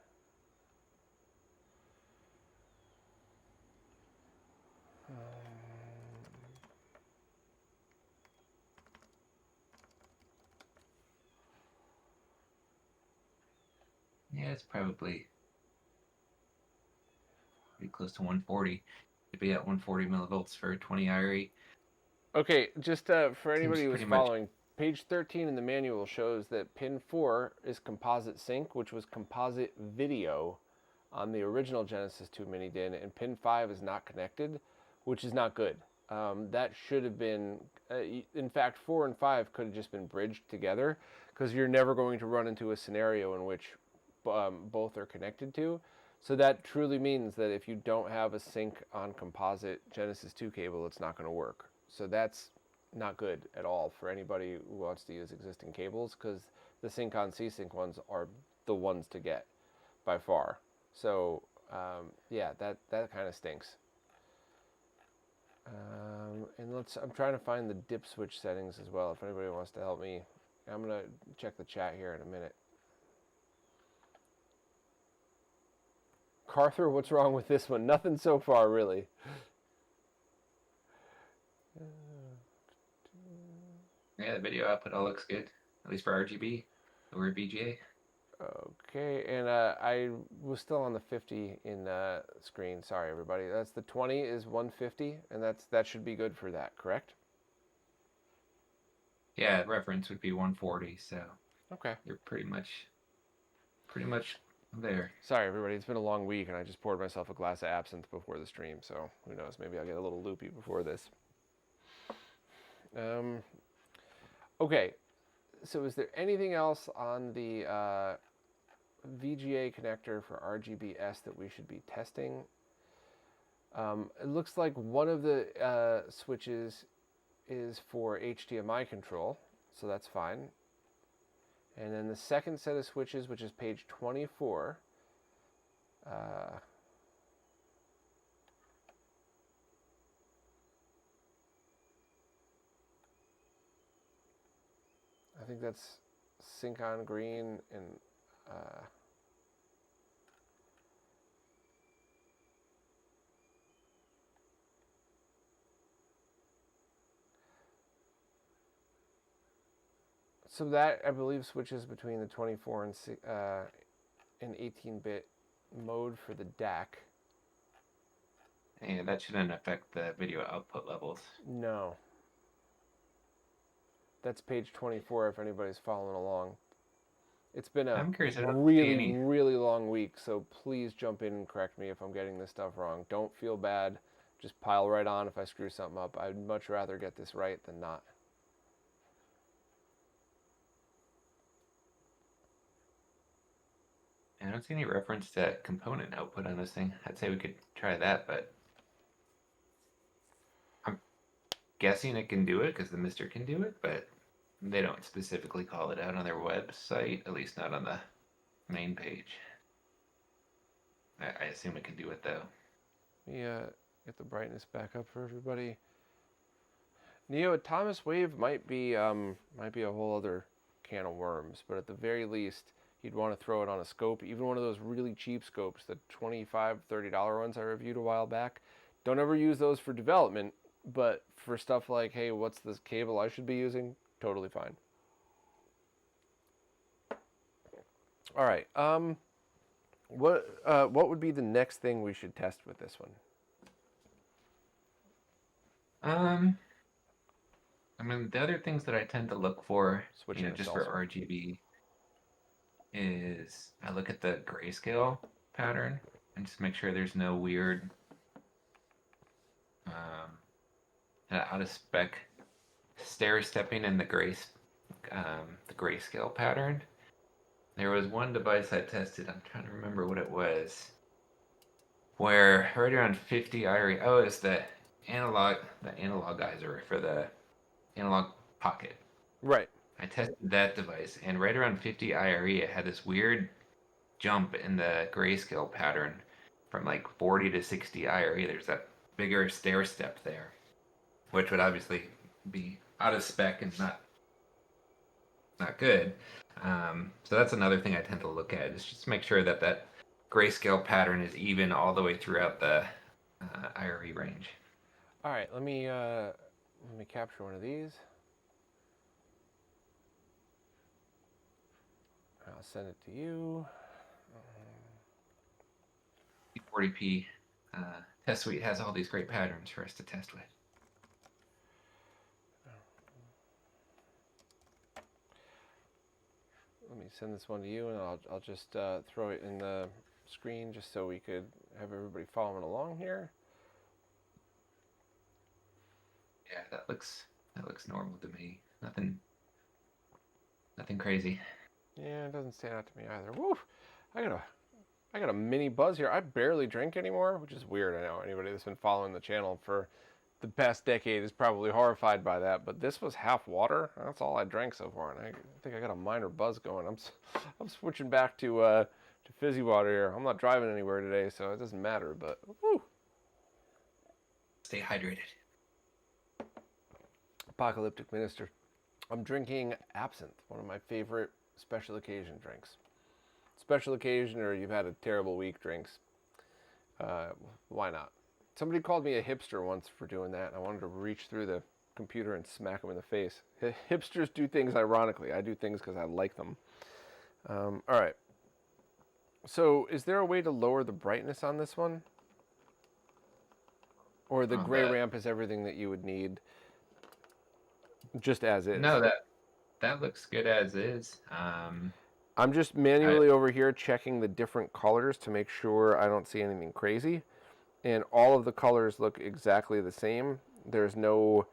Yeah, it's probably pretty close to 140. to be at 140 millivolts for 20 IRE. Okay, just for Seems anybody who's pretty much. following, page 13 in the manual shows that pin 4 is composite sync, which was composite video on the original Genesis 2 mini DIN, and pin 5 is not connected, which is not good. That should have been, in fact, 4 and 5 could have just been bridged together, because you're never going to run into a scenario in which both are connected to. So that truly means that if you don't have a sync on composite Genesis 2 cable, it's not going to work. So that's not good at all for anybody who wants to use existing cables, because the sync on C-Sync ones are the ones to get by far. So yeah, that kind of stinks. And I'm trying to find the dip switch settings as well. If anybody wants to help me, I'm gonna check the chat here in a minute. Carther, what's wrong with this one? Nothing so far, really. Yeah, the video output all looks good, at least for RGB or VGA. Okay, and I was still on the 50 in screen. Sorry, everybody. That's the 20 is 150, and that should be good for that, correct? Yeah, reference would be 140, so okay. You're pretty much there. Sorry, everybody. It's been a long week, and I just poured myself a glass of absinthe before the stream, so who knows? Maybe I'll get a little loopy before this. Okay, so is there anything else on the VGA connector for RGBS that we should be testing? It looks like one of the switches is for HDMI control, so that's fine. And then the second set of switches, which is page 24, I think that's sync on green and so that, I believe, switches between the 24 and 18-bit mode for the DAC. Yeah, that shouldn't affect the video output levels. No. That's page 24 if anybody's following along. It's been a really long week, so please jump in and correct me if I'm getting this stuff wrong. Don't feel bad. Just pile right on if I screw something up. I'd much rather get this right than not. I don't see any reference to component output on this thing. I'd say we could try that, but I'm guessing it can do it because the MiSTer can do it, but they don't specifically call it out on their website, at least not on the main page. I assume it can do it though. Yeah, get the brightness back up for everybody. Neo, Thomas Wave might be a whole other can of worms, but at the very least, you'd want to throw it on a scope, even one of those really cheap scopes, the $25, $30 ones I reviewed a while back. Don't ever use those for development, but for stuff like, hey, what's this cable I should be using? Totally fine. All right. What would be the next thing we should test with this one? I mean, the other things that I tend to look for, Switching just for RGB, is I look at the grayscale pattern and just make sure there's no weird out of spec stair stepping in the grayscale pattern. There was one device I tested, I'm trying to remember what it was, where right around 50 IRE, it's the analogizer for the analog pocket. Right. I tested that device, and right around 50 IRE, it had this weird jump in the grayscale pattern from like 40 to 60 IRE. There's that bigger stair step there, which would obviously be out of spec and not good. So that's another thing I tend to look at, is just make sure that that grayscale pattern is even all the way throughout the IRE range. All right, let me capture one of these. I'll send it to you. 40p Test Suite has all these great patterns for us to test with. Let me send this one to you, and I'll just throw it in the screen just so we could have everybody following along here. Yeah, that looks normal to me. Nothing crazy. Yeah, it doesn't stand out to me either. Woo! I got a mini buzz here. I barely drink anymore, which is weird. I know anybody that's been following the channel for the past decade is probably horrified by that, but this was half water. That's all I drank so far, and I think I got a minor buzz going. I'm switching back to fizzy water here. I'm not driving anywhere today, so it doesn't matter, but woo! Stay hydrated. Apocalyptic MiSTer. I'm drinking absinthe, one of my favorite special occasion drinks. Special occasion or you've had a terrible week drinks. Why not? Somebody called me a hipster once for doing that, and I wanted to reach through the computer and smack them in the face. Hipsters do things ironically. I do things because I like them. All right. So is there a way to lower the brightness on this one? Or the gray ramp is everything that you would need just as is? No, that looks good as is. I'm just manually over here checking the different colors to make sure I don't see anything crazy. And all of the colors look exactly the same. There's no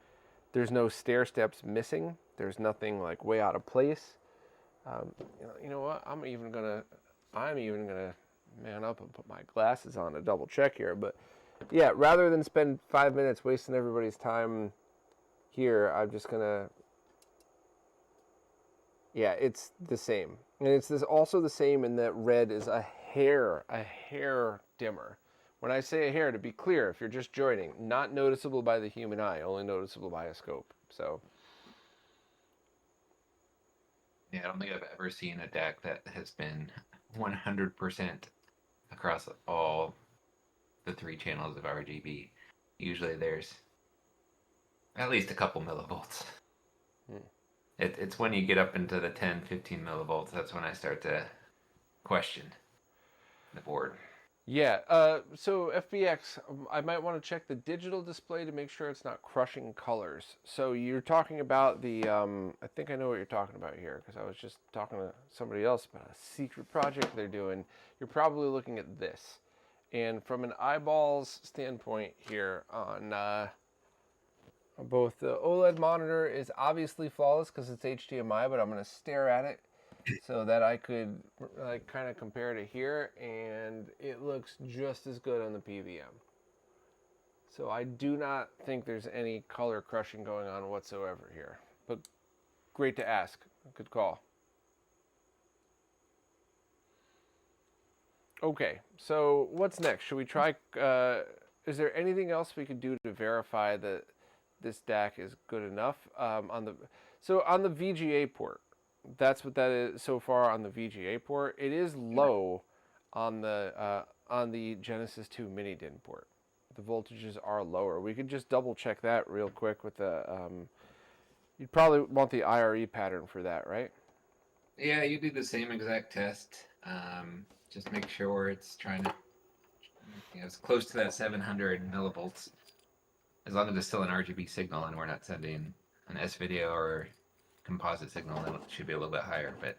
stair steps missing. There's nothing like way out of place. You know what? I'm even gonna man up and put my glasses on to double check here. But yeah, rather than spend 5 minutes wasting everybody's time here, I'm just gonna. Yeah, it's the same. And it's also the same in that red is a hair dimmer. When I say a hair, to be clear, if you're just joining, not noticeable by the human eye, only noticeable by a scope. So, yeah, I don't think I've ever seen a deck that has been 100% across all the 3 channels of RGB. Usually there's at least a couple millivolts. It's when you get up into the 10, 15 millivolts, that's when I start to question the board. Yeah, so FBX, I might want to check the digital display to make sure it's not crushing colors. So you're talking about the, I think I know what you're talking about here, because I was just talking to somebody else about a secret project they're doing. You're probably looking at this. And from an eyeballs standpoint here on both the OLED monitor is obviously flawless because it's HDMI, but I'm going to stare at it so that I could like kind of compare to here, and it looks just as good on the PVM. So I do not think there's any color crushing going on whatsoever here. But great to ask. Good call. Okay, so what's next? Should we try, is there anything else we could do to verify that this DAC is good enough? On the VGA port, that's what that is so far on the VGA port. It is low on the Genesis 2 mini DIN port. The voltages are lower. We could just double check that real quick with the, you'd probably want the IRE pattern for that, right? Yeah, you do the same exact test. Just make sure it's trying to, it's close to that 700 millivolts. As long as it's still an RGB signal and we're not sending an S-video or composite signal, then it should be a little bit higher, but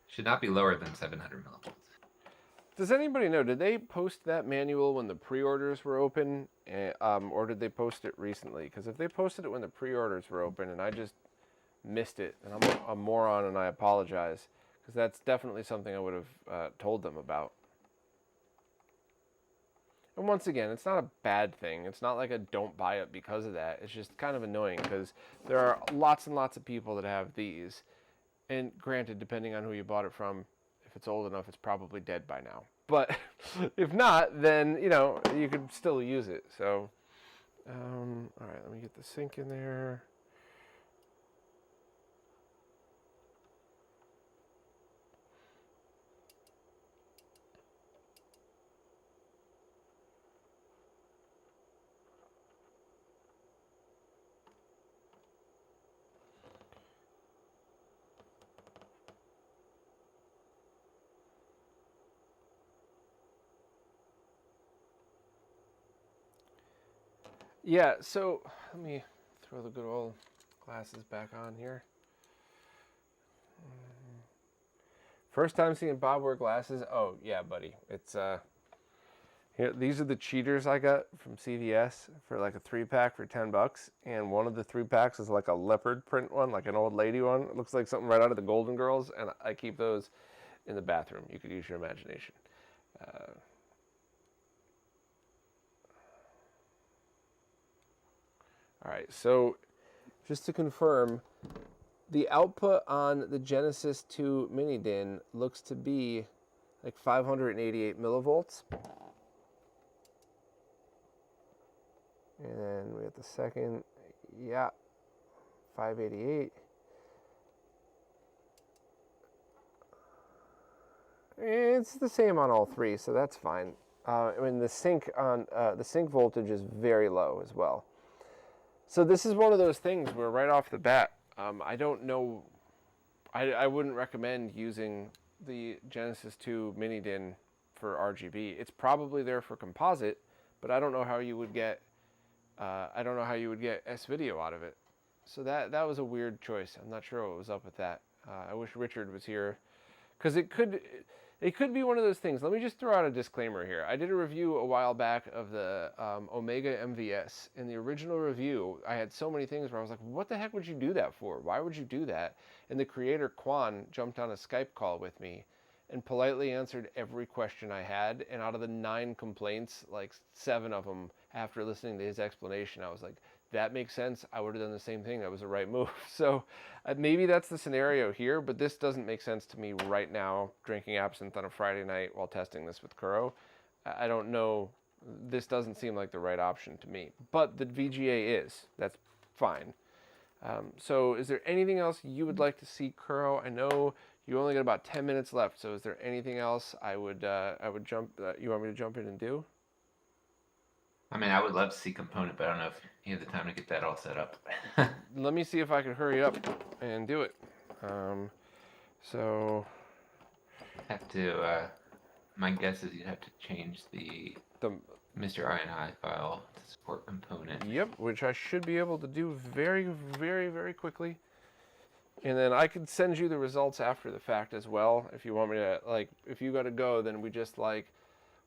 should not be lower than 700 millivolts. Does anybody know, did they post that manual when the pre-orders were open, or did they post it recently? Because if they posted it when the pre-orders were open and I just missed it, then I'm a moron and I apologize, because that's definitely something I would have told them about. And once again, it's not a bad thing. It's not like a don't buy it because of that. It's just kind of annoying because there are lots and lots of people that have these. And granted, depending on who you bought it from, if it's old enough, it's probably dead by now. But if not, then, you know, you could still use it. So, all right, let me get the sync in there. Yeah, so let me throw the good old glasses back on here. First time seeing Bob wear glasses. Oh yeah, buddy. It's here. These are the cheaters I got from CVS for like a 3-pack for $10, and one of the 3-packs is like a leopard print one, like an old lady one. It looks like something right out of the Golden Girls, and I keep those in the bathroom. You could use your imagination. All right, so just to confirm, the output on the Genesis 2 mini DIN looks to be like 588 millivolts. And then we have the second, yeah, 588. It's the same on all three, so that's fine. I mean, the sync voltage is very low as well. So this is one of those things where right off the bat, I don't know. I wouldn't recommend using the Genesis 2 mini DIN for RGB. It's probably there for composite, but I don't know how you would get. I don't know how you would get S-video out of it. So that was a weird choice. I'm not sure what was up with that. I wish Richard was here, because it could be one of those things. Let me just throw out a disclaimer here. I did a review a while back of the Omega MVS. In the original review, I had so many things where I was like, what the heck would you do that for? Why would you do that? And the creator, Quan, jumped on a Skype call with me and politely answered every question I had. And out of the 9 complaints, like 7 of them, after listening to his explanation, I was like, that makes sense. I would have done the same thing. That was the right move. So maybe that's the scenario here, but this doesn't make sense to me right now, drinking absinthe on a Friday night while testing this with Kuro. I don't know. This doesn't seem like the right option to me, but the VGA is. That's fine. So is there anything else you would like to see, Kuro? I know you only got about 10 minutes left, so is there anything else I would jump, you want me to jump in and do? I mean, I would love to see component, but I don't know if you have the time to get that all set up. Let me see if I can hurry up and do it. So Have to. My guess is you'd have to change the MiSTer INI file to support component. Yep, which I should be able to do very, very, very quickly. And then I could send you the results after the fact as well. If you want me to, like, if you got to go, then we just like,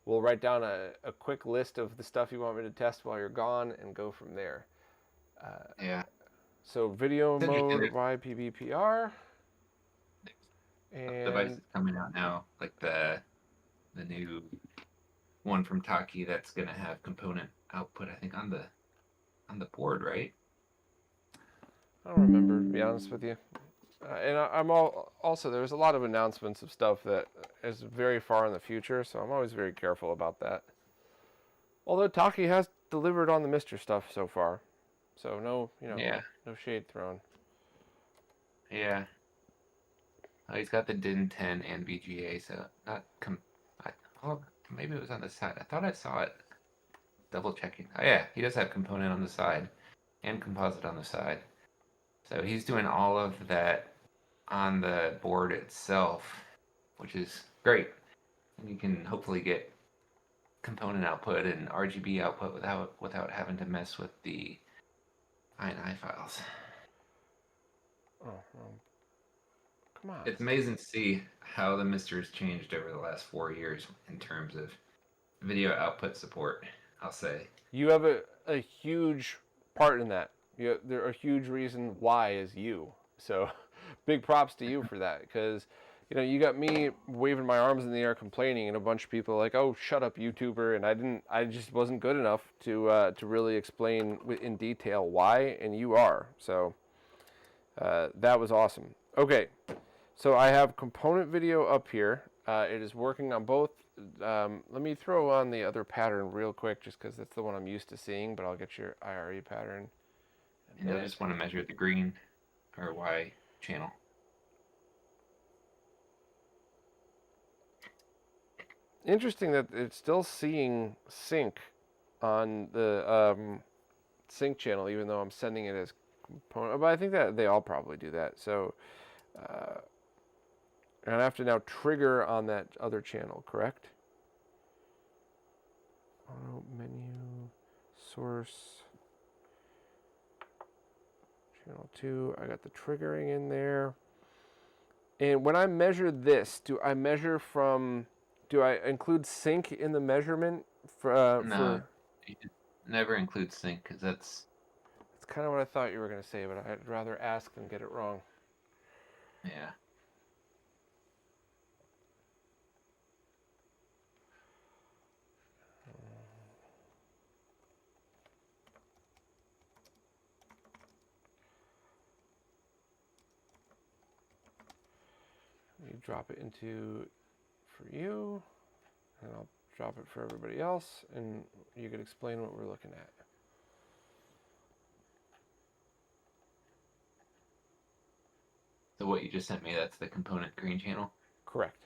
we'll write down a quick list of the stuff you want me to test while you're gone and go from there. Yeah. So video mode, YPBPR. And device is coming out now, like the new one from Taki that's gonna have component output, I think, on the board, right? I don't remember, to be honest with you. And I'm also, there's a lot of announcements of stuff that is very far in the future, so I'm always very careful about that. Although Taki has delivered on the MiSTer stuff so far, so no shade thrown. Yeah. Oh, he's got the DIN 10 and VGA, so not maybe it was on the side. I thought I saw it. Double checking. Oh yeah, he does have component on the side and composite on the side. So he's doing all of that on the board itself, which is great. And you can hopefully get component output and RGB output without having to mess with the INI files. Oh, come on. It's amazing to see how the MiSTer has changed over the last 4 years in terms of video output support, I'll say. You have a huge part in that. There are a huge reason why is you. So big props to you for that, because you got me waving my arms in the air complaining, and a bunch of people are like, oh, shut up, YouTuber, and I just wasn't good enough to really explain in detail why, and you are. So that was awesome. Okay, so I have component video up here. It is working on both. Let me throw on the other pattern real quick, just because that's the one I'm used to seeing, but I'll get your IRE pattern. And I just want to measure the green or Y channel. Interesting that it's still seeing sync on the sync channel, even though I'm sending it as component. But I think that they all probably do that. So and I have to now trigger on that other channel, correct? Auto menu, source. Channel 2, I got the triggering in there. And when I measure this, do I measure from, do I include sync in the measurement No, you should never include sync because that's kind of what I thought you were going to say, but I'd rather ask than get it wrong. yeah. You drop it into for you, and I'll drop it for everybody else, and you can explain what we're looking at. So what you just sent me, that's the component green channel? Correct.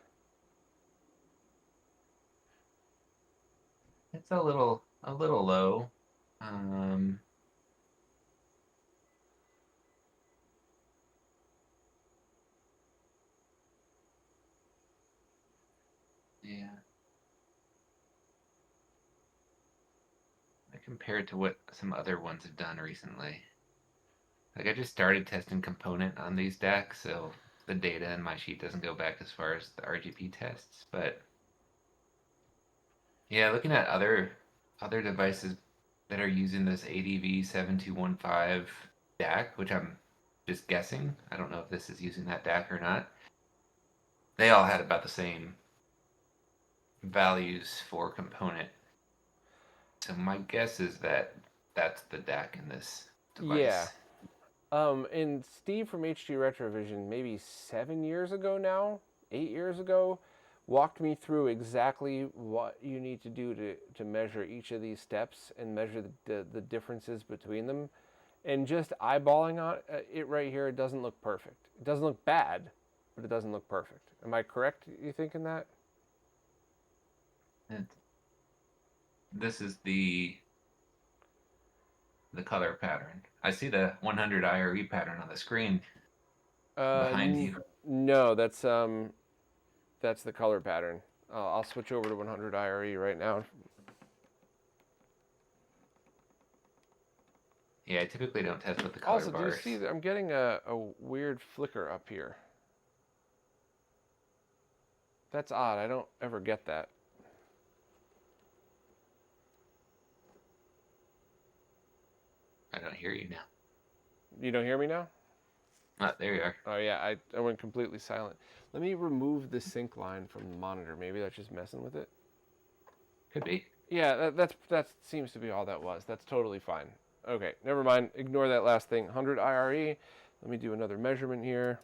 It's a little low. Yeah. I compared to what some other ones have done recently. Like I just started testing component on these DACs, so the data in my sheet doesn't go back as far as the RGB tests, but yeah, looking at other devices that are using this ADV7215 DAC, which I'm just guessing. I don't know if this is using that DAC or not. They all had about the same values for component. So my guess is that that's the DAC in this device. Yeah. And Steve from HD Retrovision, maybe 7 years ago now, 8 years ago, walked me through exactly what you need to do to measure each of these steps and measure the differences between them. And just eyeballing on it right here, it doesn't look perfect. It doesn't look bad, but it doesn't look perfect. Am I correct, you thinking that? This is the color pattern. I see the 100 IRE pattern on the screen behind you. No, that's the color pattern. I'll switch over to 100 IRE right now. Yeah, I typically don't test with the color Also, bars. do you see that I'm getting a weird flicker up here? That's odd. I don't ever get that. I don't hear you now. You don't hear me now? Ah, there you are. Oh yeah, I went completely silent. Let me remove the sync line from the monitor. Maybe that's just messing with it. Could be. Yeah, that seems to be all that was. That's totally fine. Okay, never mind. Ignore that last thing. 100 IRE. Let me do another measurement here.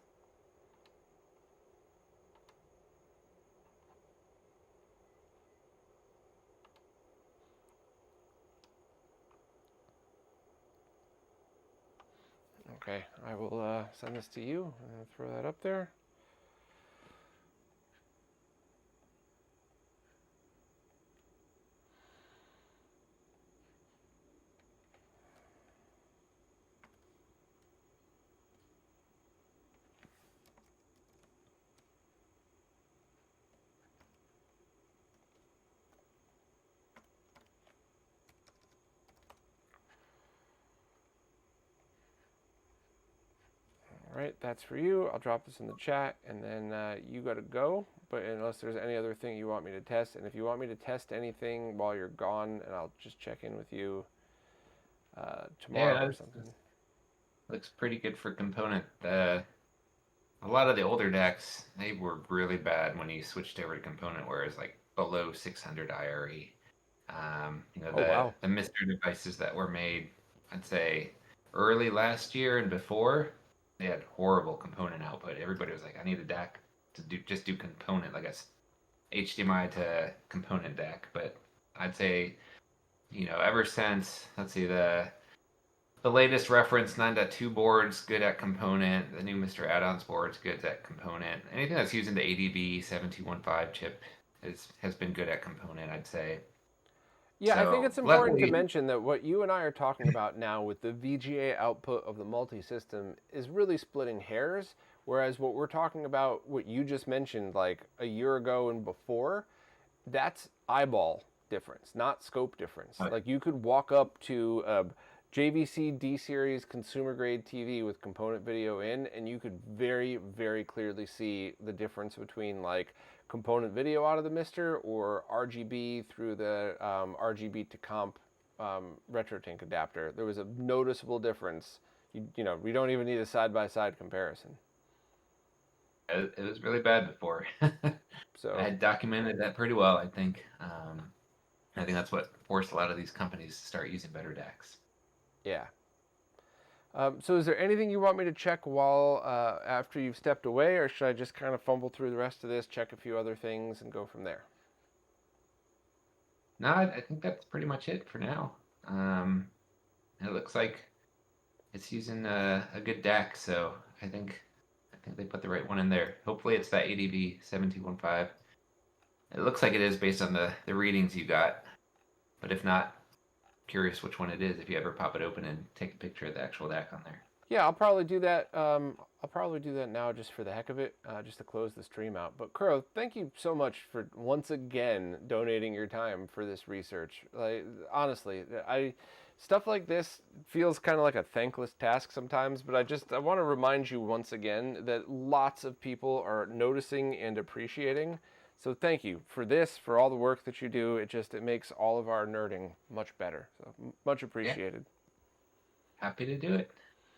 Okay, I will send this to you and throw that up there. All right, that's for you. I'll drop this in the chat, and then you got to go. But unless there's any other thing you want me to test, and if you want me to test anything while you're gone, and I'll just check in with you tomorrow or something. Looks pretty good for component. A lot of the older DACs, they were really bad when you switched over to component, where it's like below 600 IRE. Wow. The MiSTer devices that were made, I'd say, early last year and before, they had horrible component output. Everybody was like, I need a DAC to just do component, like a HDMI to component DAC. But I'd say, ever since, let's see, the latest reference 9.2 board's good at component. The new MiSTer add-ons board's good at component. Anything that's using the ADV7215 chip has been good at component, I'd say. Yeah, So, I think it's important to mention that what you and I are talking about now with the VGA output of the multi-system is really splitting hairs, whereas what we're talking about, what you just mentioned like a year ago and before, that's eyeball difference, not scope difference. Right. Like you could walk up to JVC D-Series consumer grade TV with component video in, and you could very, very clearly see the difference between like component video out of the MiSTer or RGB through the RGB to comp RetroTink adapter. There was a noticeable difference. You know, we don't even need a side-by-side comparison. It was really bad before. So I had documented that pretty well, I think. I think that's what forced a lot of these companies to start using better DACs. yeah. So is there anything you want me to check while after you've stepped away, or should I just kind of fumble through the rest of this, check a few other things, and go from there? No, I think that's pretty much it for now. It looks like it's using a good DAC, so I think they put the right one in there. Hopefully it's that ADV 7215. It looks like it is based on the readings you got, but if not, curious which one it is if you ever pop it open and take a picture of the actual DAC on there. Yeah, I'll probably do that. I'll probably do that now just for the heck of it, just to close the stream out. But Kuro, thank you so much for once again donating your time for this research. Like honestly, stuff like this feels kind of like a thankless task sometimes, but I want to remind you once again that lots of people are noticing and appreciating. So thank you for this, for all the work that you do. It makes all of our nerding much better. So much appreciated. Yeah. Happy to do it.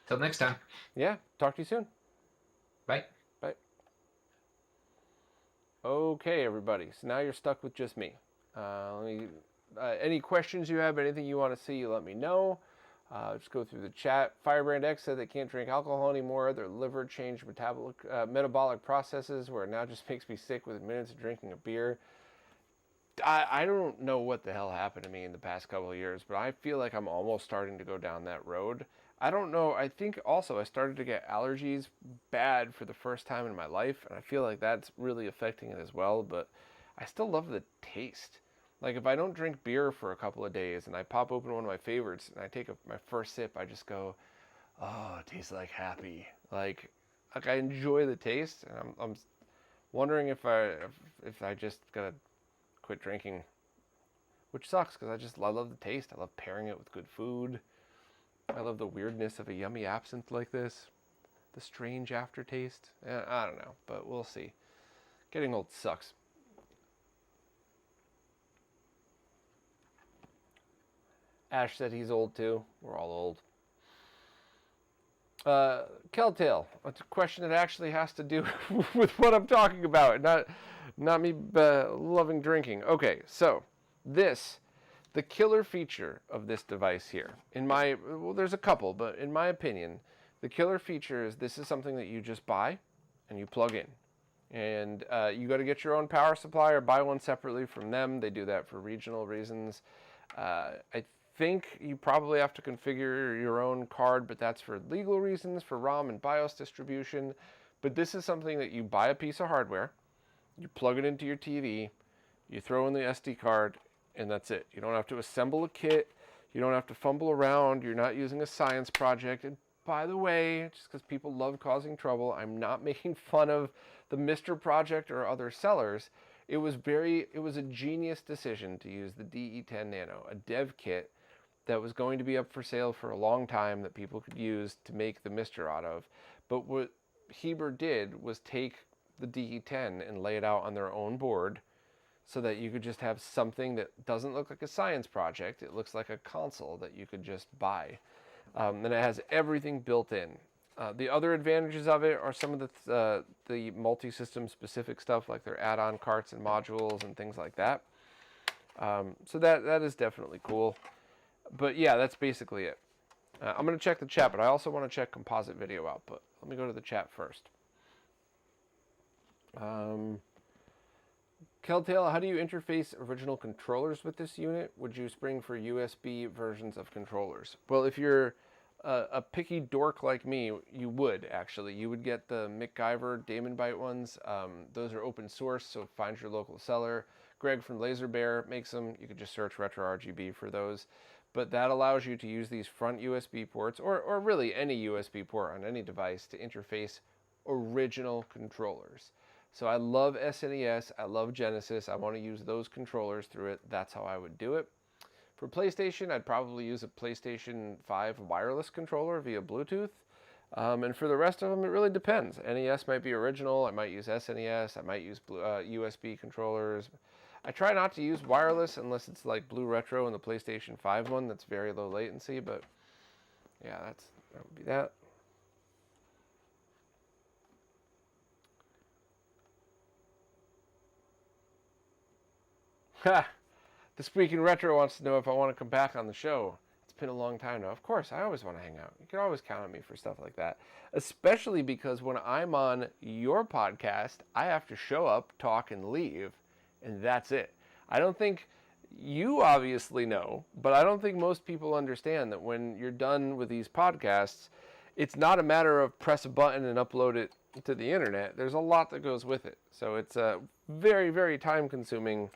Till next time. Yeah, talk to you soon. Bye. Bye. Okay, everybody. So now you're stuck with just me. Any questions you have, anything you want to see, let me know. Just go through the chat. Firebrand X said they can't drink alcohol anymore. Their liver changed metabolic processes where it now just makes me sick within minutes of drinking a beer. I don't know what the hell happened to me in the past couple of years, but I feel like I'm almost starting to go down that road. I don't know. I think also I started to get allergies bad for the first time in my life, and I feel like that's really affecting it as well, but I still love the taste. Like if I don't drink beer for a couple of days and I pop open one of my favorites and I take my first sip, I just go, oh, it tastes like happy. Like I enjoy the taste, and I'm wondering if I just gotta quit drinking, which sucks because I love the taste. I love pairing it with good food. I love the weirdness of a yummy absinthe like this, the strange aftertaste. I don't know, but we'll see. Getting old sucks. Ash said he's old too. We're all old. Keltail, it's a question that actually has to do with what I'm talking about, not me loving drinking. Okay, so the killer feature of this device here, there's a couple, but in my opinion, the killer feature is this is something that you just buy and you plug in. And you got to get your own power supply or buy one separately from them. They do that for regional reasons. I think you probably have to configure your own card, but that's for legal reasons, for ROM and BIOS distribution. But this is something that you buy a piece of hardware, you plug it into your TV, you throw in the SD card, and that's it. You don't have to assemble a kit. You don't have to fumble around. You're not using a science project. And by the way, just because people love causing trouble, I'm not making fun of the MiSTer project or other sellers. It was a genius decision to use the DE10 Nano, a dev kit that was going to be up for sale for a long time that people could use to make the MiSTer out of. But what Heber did was take the DE10 and lay it out on their own board so that you could just have something that doesn't look like a science project. It looks like a console that you could just buy. And it has everything built in. The other advantages of it are some of the multi-system specific stuff, like their add-on carts and modules and things like that. So that is definitely cool. But yeah, that's basically it. I'm going to check the chat, but I also want to check composite video output. Let me go to the chat first. Keltail, how do you interface original controllers with this unit? Would you spring for USB versions of controllers? Well, if you're a picky dork like me, you would actually. You would get the MacGyver Damon Byte ones. Those are open source, so find your local seller. Greg from Laser Bear makes them. You could just search RetroRGB for those. But that allows you to use these front USB ports, or really any USB port on any device, to interface original controllers. So I love SNES, I love Genesis, I want to use those controllers through it. That's how I would do it. For PlayStation, I'd probably use a PlayStation 5 wireless controller via Bluetooth. And for the rest of them, it really depends. NES might be original. I might use SNES. I might use USB controllers. I try not to use wireless unless it's like Blue Retro and the PlayStation 5 one that's very low latency. But yeah, that would be that. Ha! The Speaking Retro wants to know if I want to come back on the show. It's been a long time now. Of course, I always want to hang out. You can always count on me for stuff like that. Especially because when I'm on your podcast, I have to show up, talk, and leave. And that's it. I don't think you obviously know, but I don't think most people understand that when you're done with these podcasts, it's not a matter of press a button and upload it to the internet. There's a lot that goes with it. So it's very, very time consuming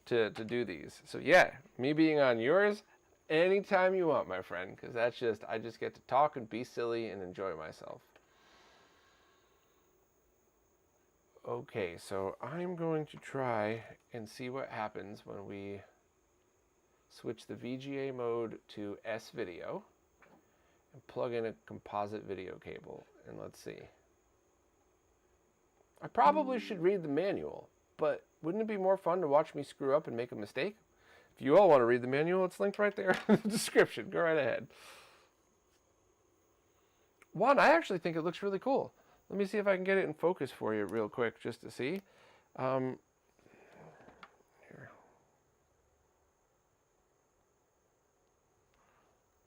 to do these. So yeah, me being on yours, anytime you want, my friend, because I just get to talk and be silly and enjoy myself. Okay, so I'm going to try and see what happens when we switch the VGA mode to S-Video and plug in a composite video cable, and let's see. I probably should read the manual, but wouldn't it be more fun to watch me screw up and make a mistake? If you all want to read the manual, it's linked right there in the description. Go right ahead. One, I actually think it looks really cool. Let me see if I can get it in focus for you real quick just to see. Here.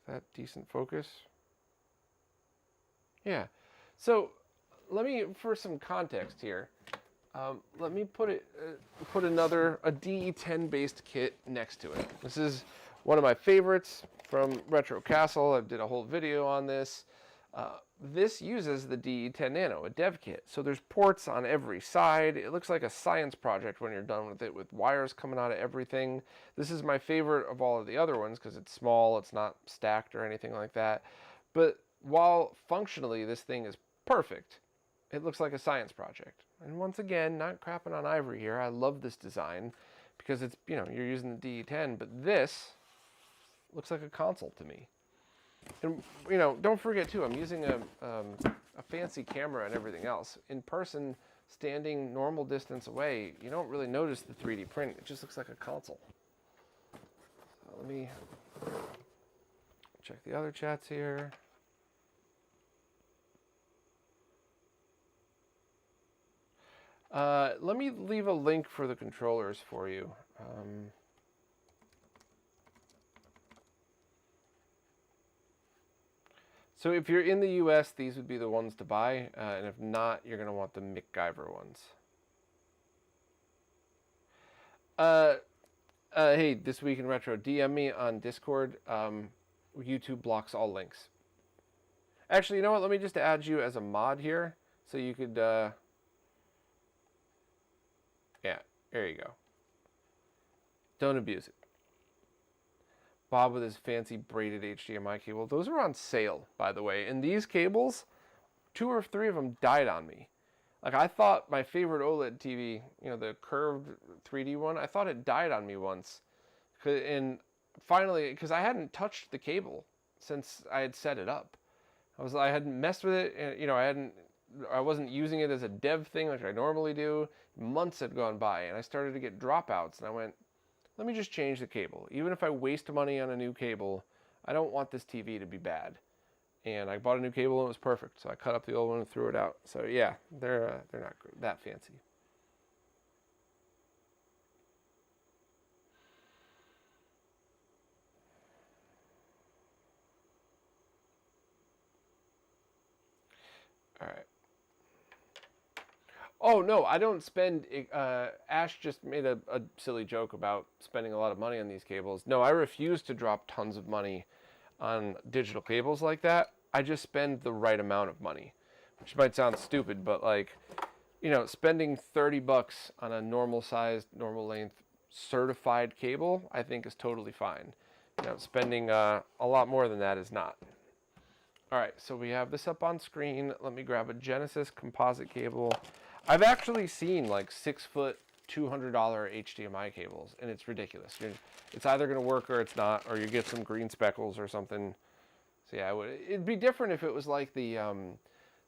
Is that decent focus? Yeah. So let me, for some context here, let me put a DE10 based kit next to it. This is one of my favorites from Retro Castle. I did a whole video on this. This uses the DE10 Nano, a dev kit. So there's ports on every side. It looks like a science project when you're done with it, with wires coming out of everything. This is my favorite of all of the other ones because it's small, it's not stacked or anything like that. But while functionally this thing is perfect, it looks like a science project. And once again, not crapping on ivory here. I love this design because it's, you know, you're using the DE10, but this looks like a console to me. And, you know, don't forget too, I'm using a fancy camera and everything else. In person, standing normal distance away, you don't really notice the 3D print. It just looks like a console. So let me check the other chats here. Let me leave a link for the controllers for you. So if you're in the US, these would be the ones to buy, and if not, you're going to want the MacGyver ones. Hey, This Week in Retro, DM me on Discord. YouTube blocks all links. Actually, you know what? Let me just add you as a mod here, so you could... Yeah, there you go. Don't abuse it. Bob with his fancy braided HDMI cable. Those are on sale, by the way. And these cables, 2 or 3 of them died on me. Like, I thought my favorite OLED TV, you know, the curved 3D one, I thought it died on me once. And finally, because I hadn't touched the cable since I had set it up. I hadn't messed with it, and, you know, I wasn't using it as a dev thing like I normally do. Months had gone by, and I started to get dropouts, and I went, let me just change the cable. Even if I waste money on a new cable, I don't want this TV to be bad. And I bought a new cable, and it was perfect, so I cut up the old one and threw it out. So yeah, they're not that fancy. All right. Oh, no, I don't spend... Ash just made a silly joke about spending a lot of money on these cables. No, I refuse to drop tons of money on digital cables like that. I just spend the right amount of money, which might sound stupid, but, like, you know, spending 30 bucks on a normal-sized, normal-length certified cable, I think is totally fine. You know, spending a lot more than that is not. All right, so we have this up on screen. Let me grab a Genesis composite cable. I've actually seen like 6-foot $200 HDMI cables, and it's ridiculous. It's either going to work or it's not, or you get some green speckles or something. So yeah, it'd be different if it was like the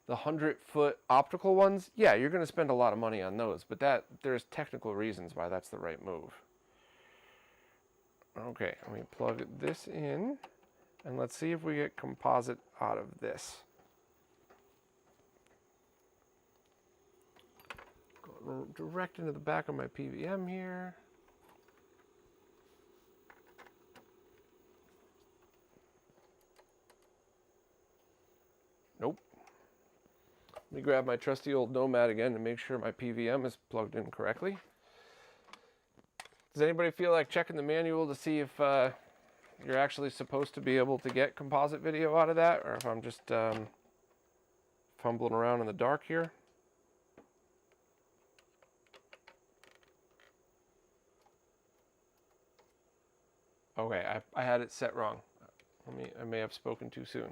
100-foot optical ones. Yeah, you're going to spend a lot of money on those, but there's technical reasons why that's the right move. Okay, let me plug this in, and let's see if we get composite out of this. Go direct into the back of my PVM here. Nope. Let me grab my trusty old Nomad again to make sure my PVM is plugged in correctly. Does anybody feel like checking the manual to see if you're actually supposed to be able to get composite video out of that, or if I'm just fumbling around in the dark here? Okay, I had it set wrong. I may have spoken too soon.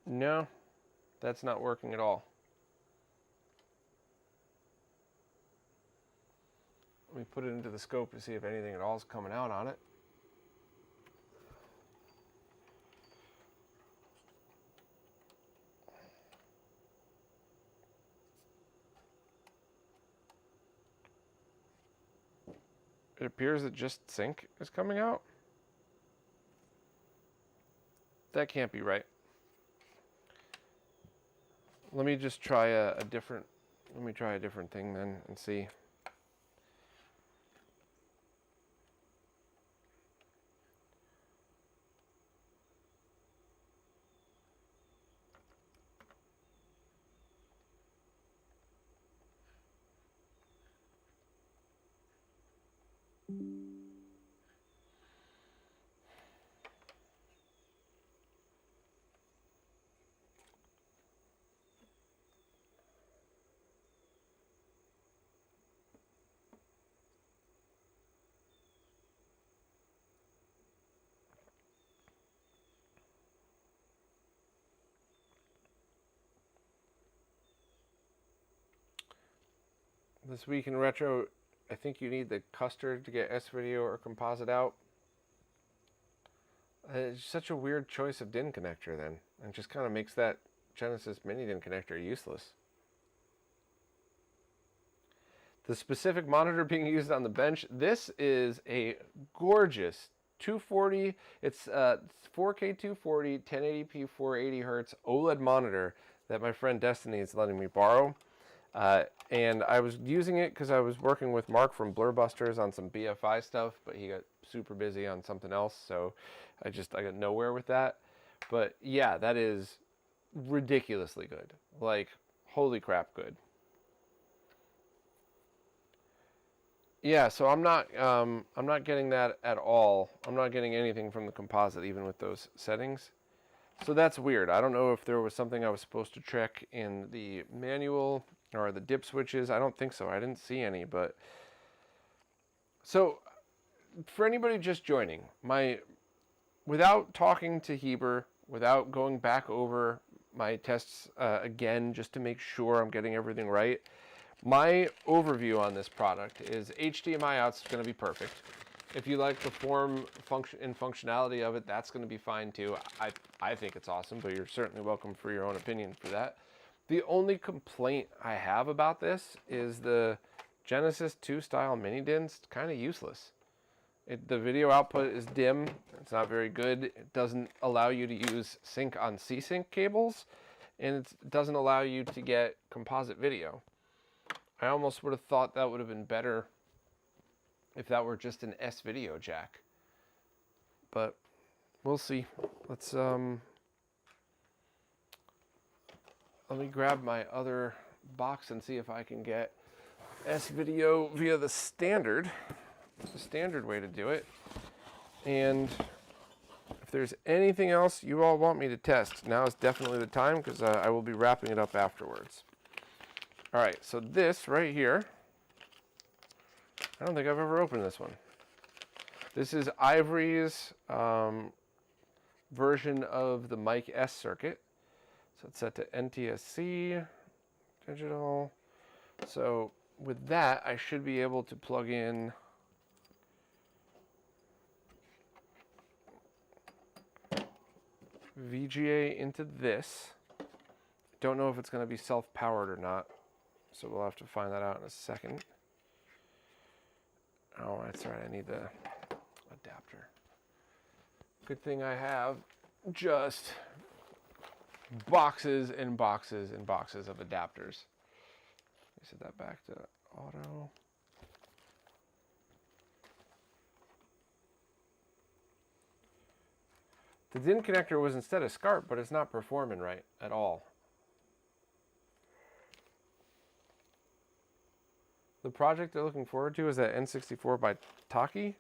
No, that's not working at all. Let me put it into the scope to see if anything at all is coming out on it. It appears that just sync is coming out. That can't be right. Let me just try a different thing then and see. This week in retro, I think you need the custard to get S-video or composite out. It's such a weird choice of DIN connector then. It just kind of makes that Genesis mini DIN connector useless. The specific monitor being used on the bench, this is a gorgeous 240, it's 4K 240, 1080p 480 hertz OLED monitor that my friend Destiny is letting me borrow. And I was using it because I was working with Mark from Blurbusters on some BFI stuff, but he got super busy on something else, so I got nowhere with that. But yeah, that is ridiculously good. Like, holy crap good. Yeah, so I'm not getting that at all. I'm not getting anything from the composite, even with those settings. So that's weird. I don't know if there was something I was supposed to check in the manual or the dip switches. I don't think so. I didn't see any, but so for anybody just joining, without talking to Heber, without going back over my tests again, just to make sure I'm getting everything right, my overview on this product is HDMI out's going to be perfect. If you like the form, function, and functionality of it, that's going to be fine too. I think it's awesome, but you're certainly welcome for your own opinion for that. The only complaint I have about this is the Genesis 2 style mini DIN's kind of useless. The video output is dim. It's not very good. It doesn't allow you to use sync on C-Sync cables, and it doesn't allow you to get composite video. I almost would have thought that would have been better if that were just an S-video jack. But we'll see. Let me grab my other box and see if I can get S-video via the standard way to do it. And if there's anything else you all want me to test, now is definitely the time, because I will be wrapping it up afterwards. All right, so this right here, I don't think I've ever opened this one. This is Ivory's version of the MiSTer circuit. So it's set to NTSC, digital. So with that, I should be able to plug in VGA into this. Don't know if it's going to be self-powered or not, so we'll have to find that out in a second. Oh, that's right, I need the adapter. Good thing I have just boxes and boxes and boxes of adapters. Let me set that back to auto. The DIN connector was instead of SCART, but it's not performing right at all. The project they're looking forward to is that N64 by Taki.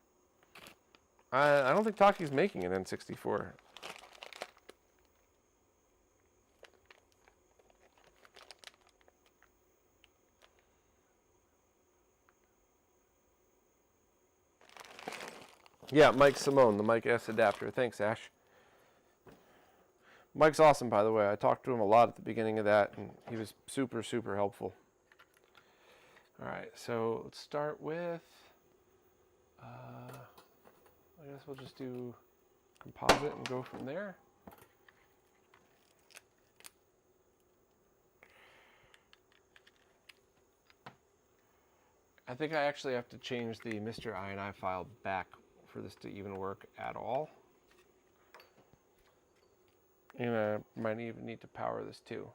I don't think Taki's making an N64. Yeah, Mike Simone, the Mike S adapter. Thanks, Ash. Mike's awesome, by the way. I talked to him a lot at the beginning of that, and he was super, super helpful. All right, so let's start with, I guess we'll just do composite and go from there. I think I actually have to change the MiSTer INI file back for this to even work at all. And I might even need to power this too.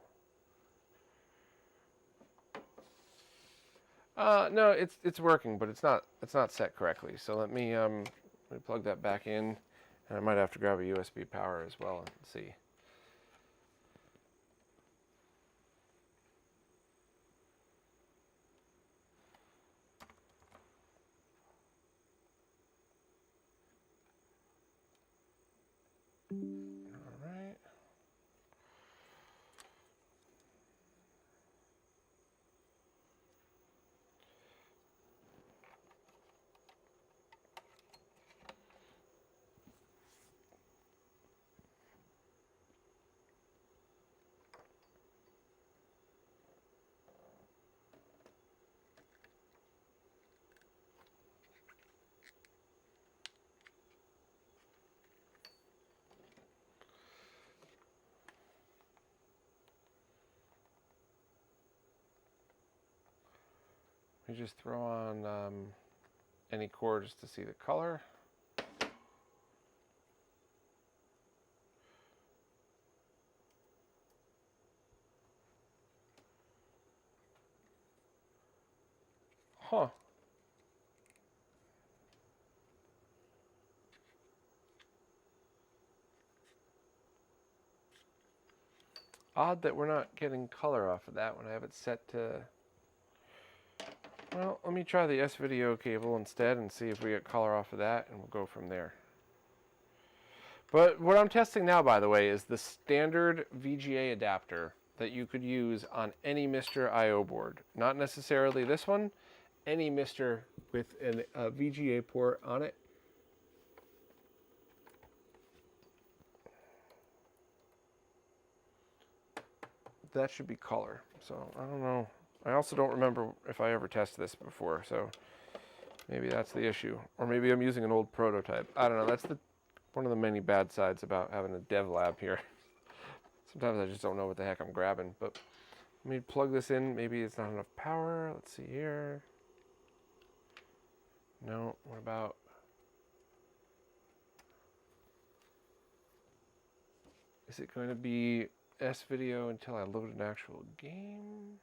No, it's working, but it's not set correctly. So let me plug that back in, and I might have to grab a USB power as well and see. All right. We just throw on any core just to see the color. Huh. Odd that we're not getting color off of that when I have it set to... Well, let me try the S-Video cable instead and see if we get color off of that, and we'll go from there. But what I'm testing now, by the way, is the standard VGA adapter that you could use on any MiSTer I/O board. Not necessarily this one, any MiSTer with a VGA port on it. That should be color. So I don't know. I also don't remember if I ever tested this before, so maybe that's the issue. Or maybe I'm using an old prototype. I don't know. That's one of the many bad sides about having a dev lab here. Sometimes I just don't know what the heck I'm grabbing. But let me plug this in. Maybe it's not enough power. Let's see here. No. What about... Is it going to be S-Video until I load an actual game?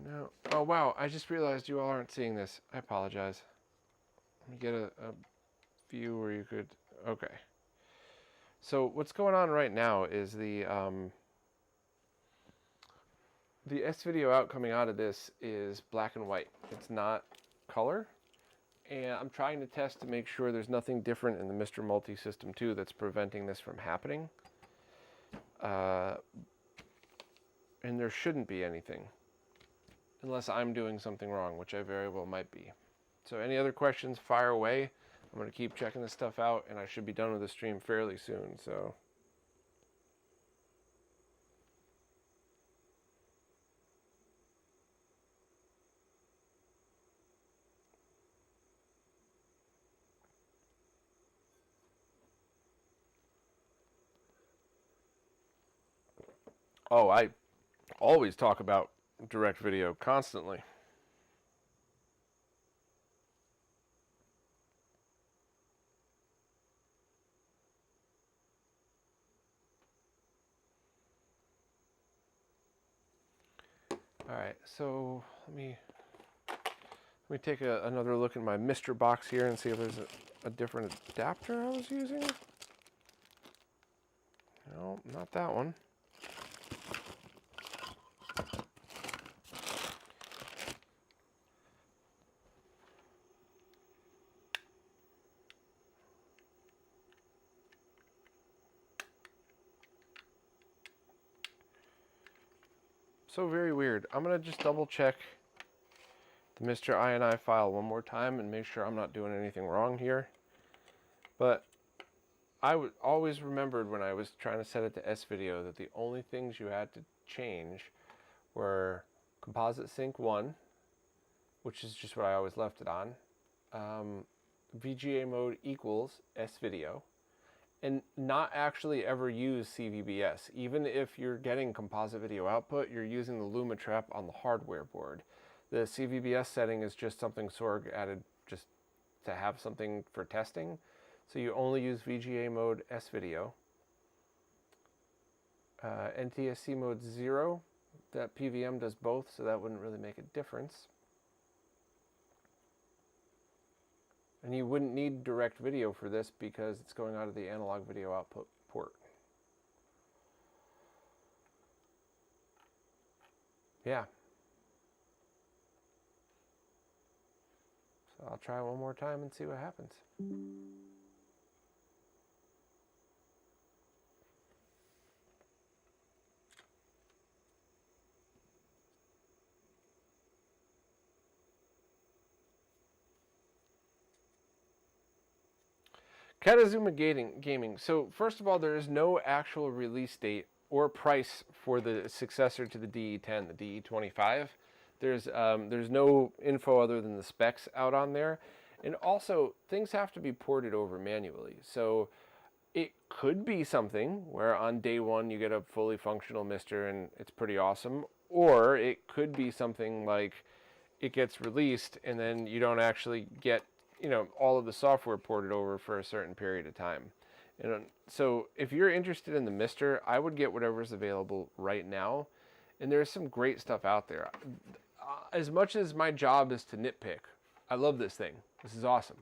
No. Oh, wow. I just realized you all aren't seeing this. I apologize. Let me get a view where you could... Okay. So what's going on right now is the S-Video out coming out of this is black and white. It's not color. And I'm trying to test to make sure there's nothing different in the MiSTer Multisystem 2 that's preventing this from happening. And there shouldn't be anything. unless I'm doing something wrong, which I very well might be. So any other questions, fire away. I'm going to keep checking this stuff out, and I should be done with the stream fairly soon. So. Oh, I always talk about direct video constantly. All right, so let me take another look at my MiSTer box here and see if there's a different adapter I was using. No, not that one. So very weird. I'm going to just double check the MiSTer INI file one more time and make sure I'm not doing anything wrong here. But I always remembered when I was trying to set it to S-Video that the only things you had to change were composite sync 1, which is just what I always left it on, VGA mode equals S-Video, and not actually ever use CVBS. Even if you're getting composite video output, you're using the Luma trap on the hardware board. The CVBS setting is just something Sorg added just to have something for testing. So you only use VGA mode S-Video. NTSC mode 0, that PVM does both, so that wouldn't really make a difference. And you wouldn't need direct video for this because it's going out of the analog video output port. Yeah. So I'll try one more time and see what happens. Katazuma Gaming. So first of all, there is no actual release date or price for the successor to the DE10, the DE25. There's no info other than the specs out on there. And also, things have to be ported over manually. So it could be something where on day one you get a fully functional MiSTer and it's pretty awesome. Or it could be something like it gets released and then you don't actually get, you know, all of the software ported over for a certain period of time. And so if you're interested in the MiSTer, I would get whatever's available right now. And there's some great stuff out there. As much as my job is to nitpick, I love this thing. This is awesome.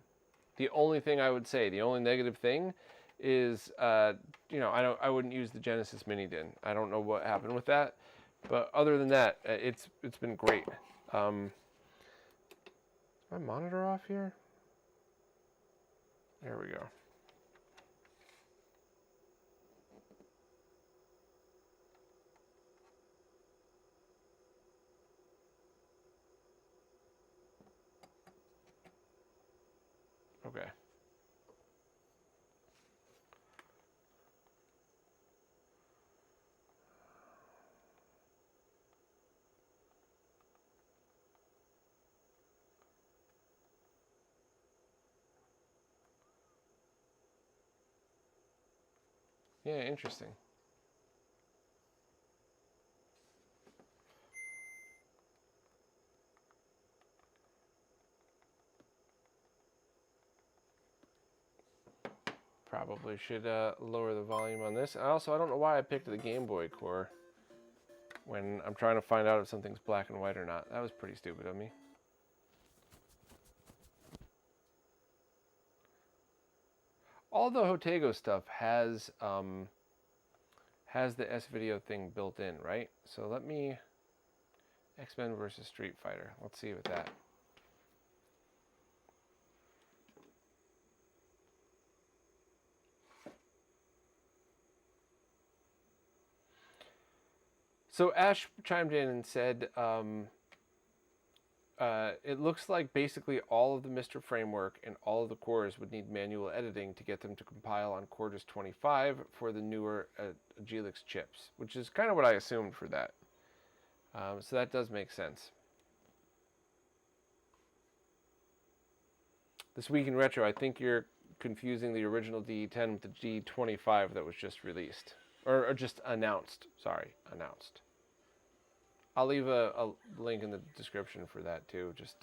The only thing I would say, the only negative thing is, you know, I wouldn't use the Genesis Mini DIN. I don't know what happened with that. But other than that, it's been great. Is my monitor off here? There we go. Okay. Yeah, interesting. Probably should lower the volume on this. I don't know why I picked the Game Boy core when I'm trying to find out if something's black and white or not. That was pretty stupid of me. All the Hotego stuff has the S-Video thing built in, right? So let me X-Men versus Street Fighter. Let's see with that. So Ash chimed in and said it looks like basically all of the MiSTer framework and all of the cores would need manual editing to get them to compile on Cortex 25 for the newer Agilex chips, which is kind of what I assumed for that. So that does make sense. This week in retro, I think you're confusing the original D10 with the D25 that was just released. Or just announced. Sorry, announced. I'll leave a link in the description for that too, just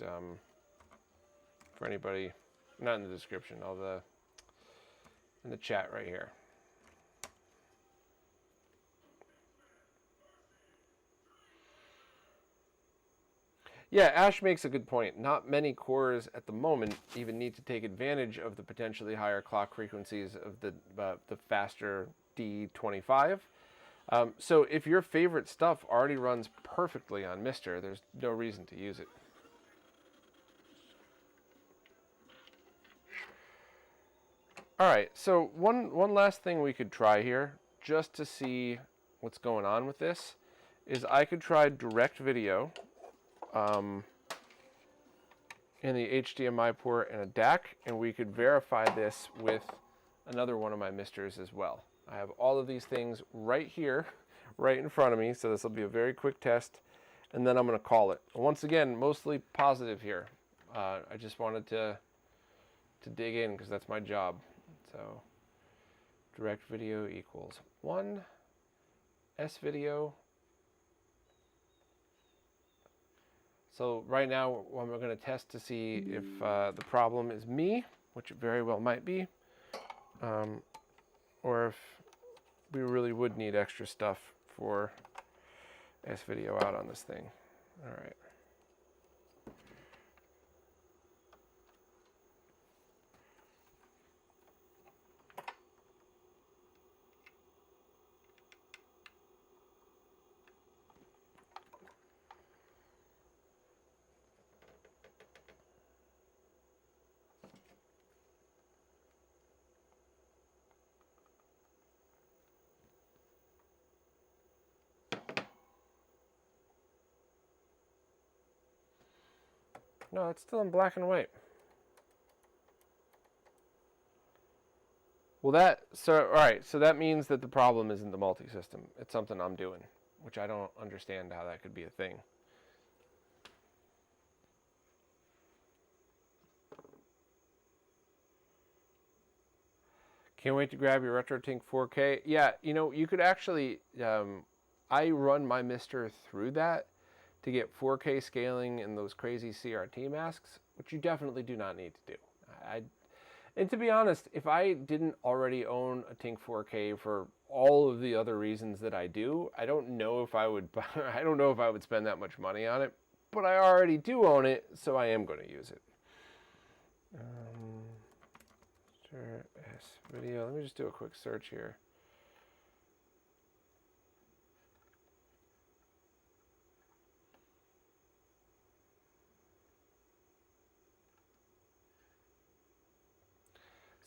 for anybody, not in the description, in the chat right here. Yeah, Ash makes a good point. Not many cores at the moment even need to take advantage of the potentially higher clock frequencies of the faster D25. So if your favorite stuff already runs perfectly on MiSTer, there's no reason to use it. All right, so one last thing we could try here, just to see what's going on with this, is I could try direct video in the HDMI port and a DAC, and we could verify this with another one of my MiSTers as well. I have all of these things right here, right in front of me, so this will be a very quick test, and then I'm going to call it. Once again, mostly positive here. I just wanted to dig in because that's my job. So direct video equals 1, S video. So right now I'm going to test to see if the problem is me, which it very well might be, or if we really would need extra stuff for S video out on this thing. All right. No, it's still in black and white. Well, all right, so that means that the problem isn't the multi-system. It's something I'm doing, which I don't understand how that could be a thing. Can't wait to grab your RetroTink 4K. Yeah, you know, you could actually, I run my MiSTer through that to get 4K scaling and those crazy CRT masks, which you definitely do not need to do. And to be honest, if I didn't already own a Tink 4K for all of the other reasons that I do, I don't know if I would spend that much money on it, but I already do own it, so I am going to use it. S video. Let me just do a quick search here.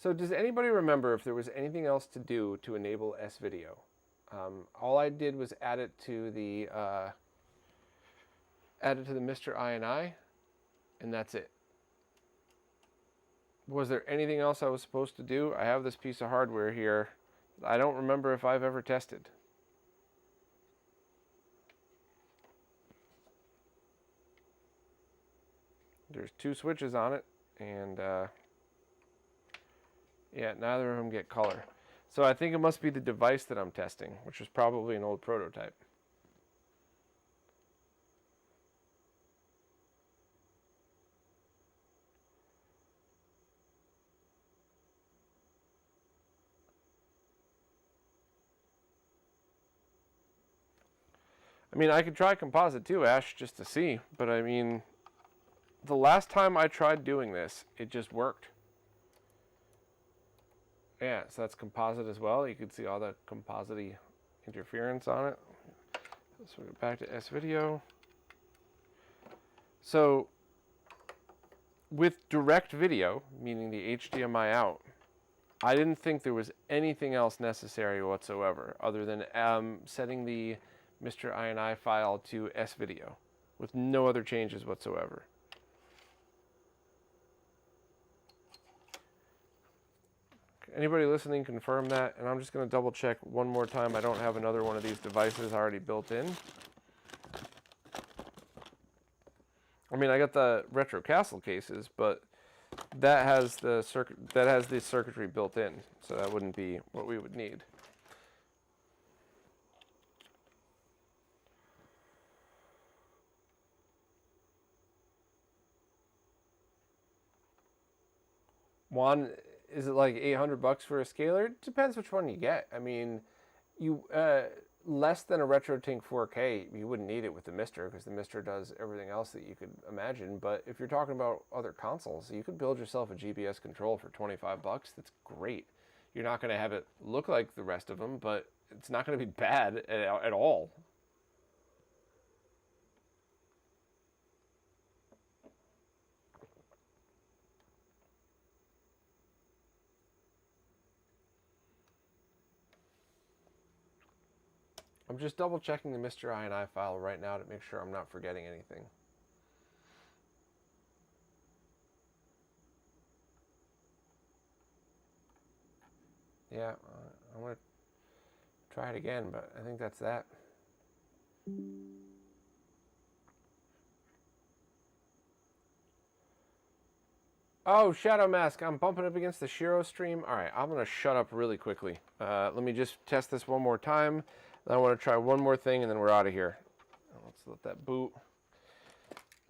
So does anybody remember if there was anything else to do to enable S-Video? All I did was add it to the MiSTer INI, and that's it. Was there anything else I was supposed to do? I have this piece of hardware here. I don't remember if I've ever tested. There's 2 switches on it, and yeah, neither of them get color. So I think it must be the device that I'm testing, which is probably an old prototype. I mean, I could try composite too, Ash, just to see, but I mean, the last time I tried doing this, it just worked. Yeah, so that's composite as well. You can see all the composite-y interference on it. So we go back to S-Video. So with direct video, meaning the HDMI out, I didn't think there was anything else necessary whatsoever other than setting the MiSTer INI file to S-Video with no other changes whatsoever. Anybody listening confirm that? And I'm just going to double check one more time. I don't have another one of these devices already built in. I mean, I got the Retro Castle cases, but that has the circuitry built in, so that wouldn't be what we would need. Juan, is it like $800 for a scaler? It depends which one you get. I mean, you less than a RetroTink 4K, you wouldn't need it with the MiSTer, because the MiSTer does everything else that you could imagine. But if you're talking about other consoles, you could build yourself a GBS control for $25. That's great. You're not going to have it look like the rest of them, but it's not going to be bad at all. I'm just double checking the MiSTer INI file right now to make sure I'm not forgetting anything. Yeah, I'm going to try it again, but I think that's that. Oh, Shadow Mask, I'm bumping up against the Shiro stream. All right, I'm going to shut up really quickly. Let me just test this one more time. I want to try one more thing, and then we're out of here. Let's let that boot.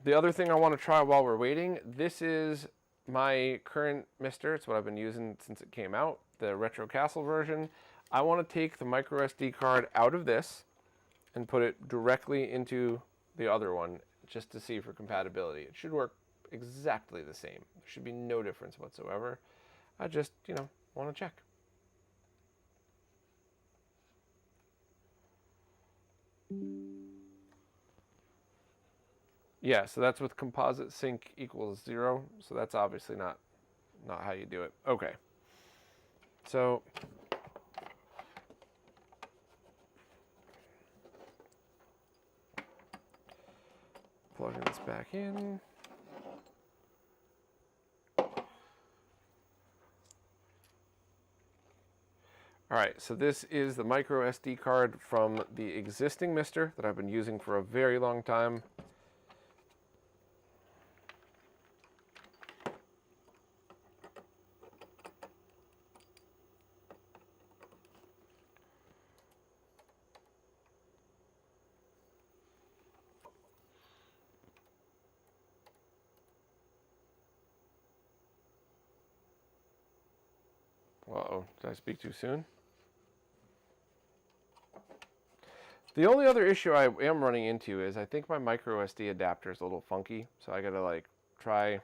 The other thing I want to try while we're waiting, this is my current MiSTer. It's what I've been using since it came out, the Retro Castle version. I want to take the micro SD card out of this and put it directly into the other one just to see for compatibility. It should work exactly the same. There should be no difference whatsoever. I just, want to check. Yeah, so that's with composite sync equals 0. So that's obviously not how you do it. Okay. So plugging this back in. All right, so this is the micro SD card from the existing MiSTer that I've been using for a very long time. Uh-oh, did I speak too soon? The only other issue I am running into is I think my micro SD adapter is a little funky, so I gotta try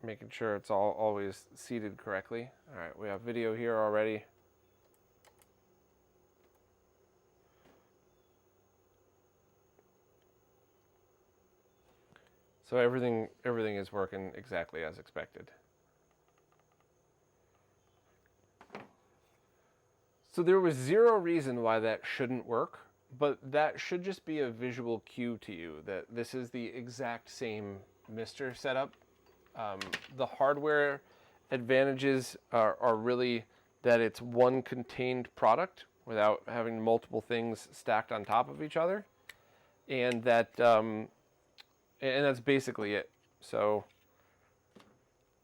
making sure it's always seated correctly. All right, we have video here already. So everything is working exactly as expected. So there was zero reason why that shouldn't work, but that should just be a visual cue to you that this is the exact same MiSTer setup. The hardware advantages are really that it's one contained product without having multiple things stacked on top of each other, and that and that's basically it. So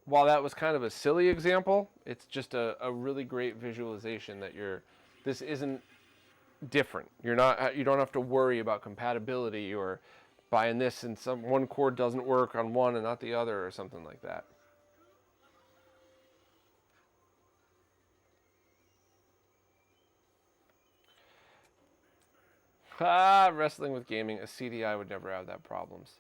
while that was kind of a silly example, it's just a really great visualization that this isn't different. You don't have to worry about compatibility or buying this and one cord doesn't work on one and not the other or something like that. Wrestling with gaming, a CDI would never have that problems.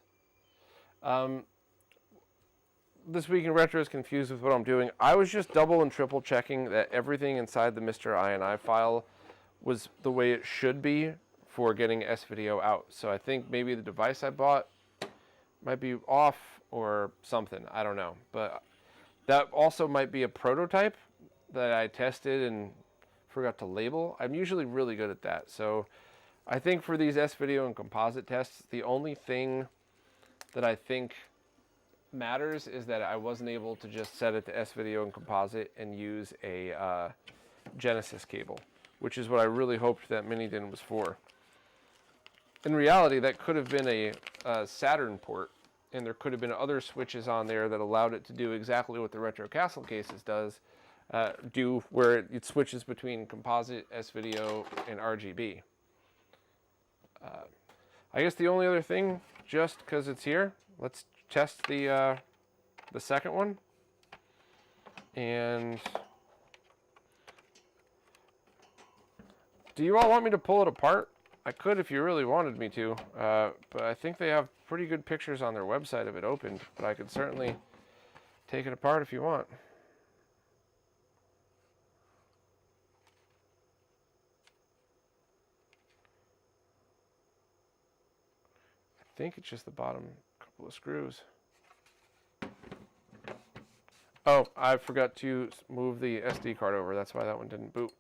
This Week in Retro is confused with what I'm doing. I was just double and triple checking that everything inside the MiSTer INI file was the way it should be for getting S-Video out. So I think maybe the device I bought might be off or something. I don't know. But that also might be a prototype that I tested and forgot to label. I'm usually really good at that. So I think for these S-Video and composite tests, the only thing that I think matters is that I wasn't able to just set it to S-Video and composite and use a Genesis cable, which is what I really hoped that mini-DIN was for. In reality, that could have been a Saturn port, and there could have been other switches on there that allowed it to do exactly what the Retro Castle cases do, where it switches between composite, S-Video, and RGB. I guess the only other thing, just because it's here, let's test the second one. And do you all want me to pull it apart? I could if you really wanted me to, but I think they have pretty good pictures on their website of it opened, but I could certainly take it apart if you want. I think it's just the bottom couple of screws. Oh, I forgot to move the SD card over. That's why that one didn't boot.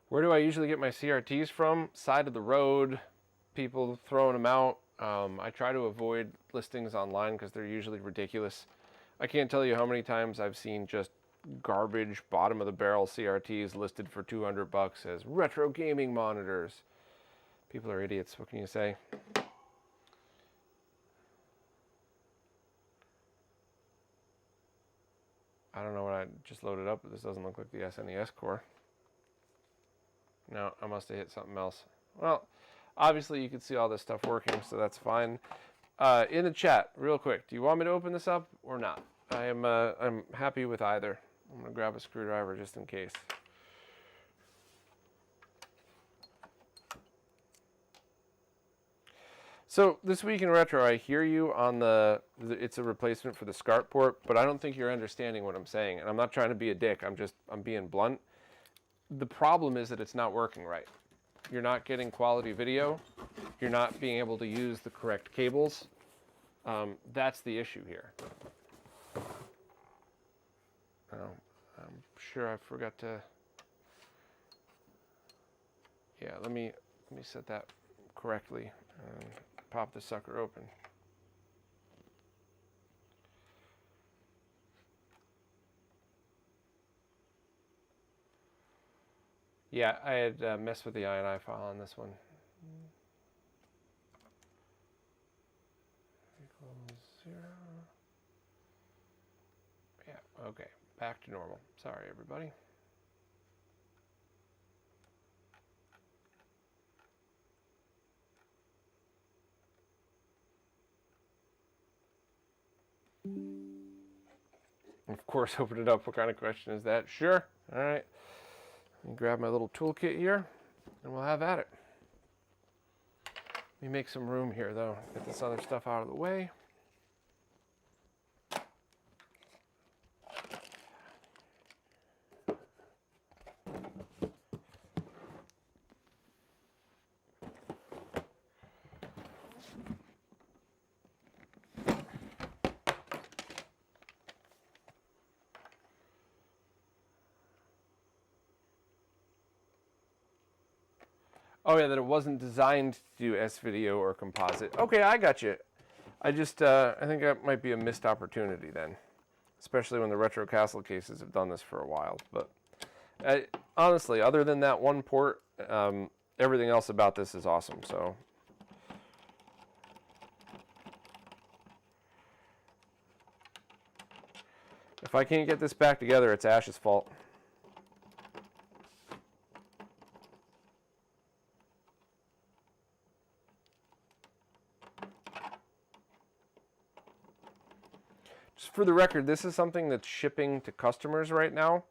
Where do I usually get my CRTs from? Side of the road, people throwing them out. I try to avoid listings online because they're usually ridiculous. I can't tell you how many times I've seen just garbage bottom of the barrel CRTs listed for $200 as retro gaming monitors. People are idiots, what can you say? I don't know what I just loaded up, but this doesn't look like the SNES core. No, I must have hit something else. Well, obviously you can see all this stuff working, so that's fine. In the chat, real quick, do you want me to open this up or not? I'm happy with either. I'm gonna grab a screwdriver just in case. So this week in retro, I hear you on it's a replacement for the SCART port, but I don't think you're understanding what I'm saying. And I'm not trying to be a dick. I'm being blunt. The problem is that it's not working right. You're not getting quality video. You're not being able to use the correct cables. That's the issue here. I'm sure I forgot to. Yeah, let me set that correctly and pop the sucker open. Yeah, I had messed with the INI file on this one. Equals 0. Yeah, okay, back to normal. Sorry, everybody. Of course, open it up. What kind of question is that? Sure. All right. Let me grab my little toolkit here, and we'll have at it. Let me make some room here, though. Get this other stuff out of the way. Oh yeah, that it wasn't designed to do S-Video or composite. Okay, I got you. I think that might be a missed opportunity then, especially when the Retro Castle cases have done this for a while. But honestly, other than that one port, everything else about this is awesome. So. If I can't get this back together, it's Ash's fault. Just for the record, this is something that's shipping to customers right now.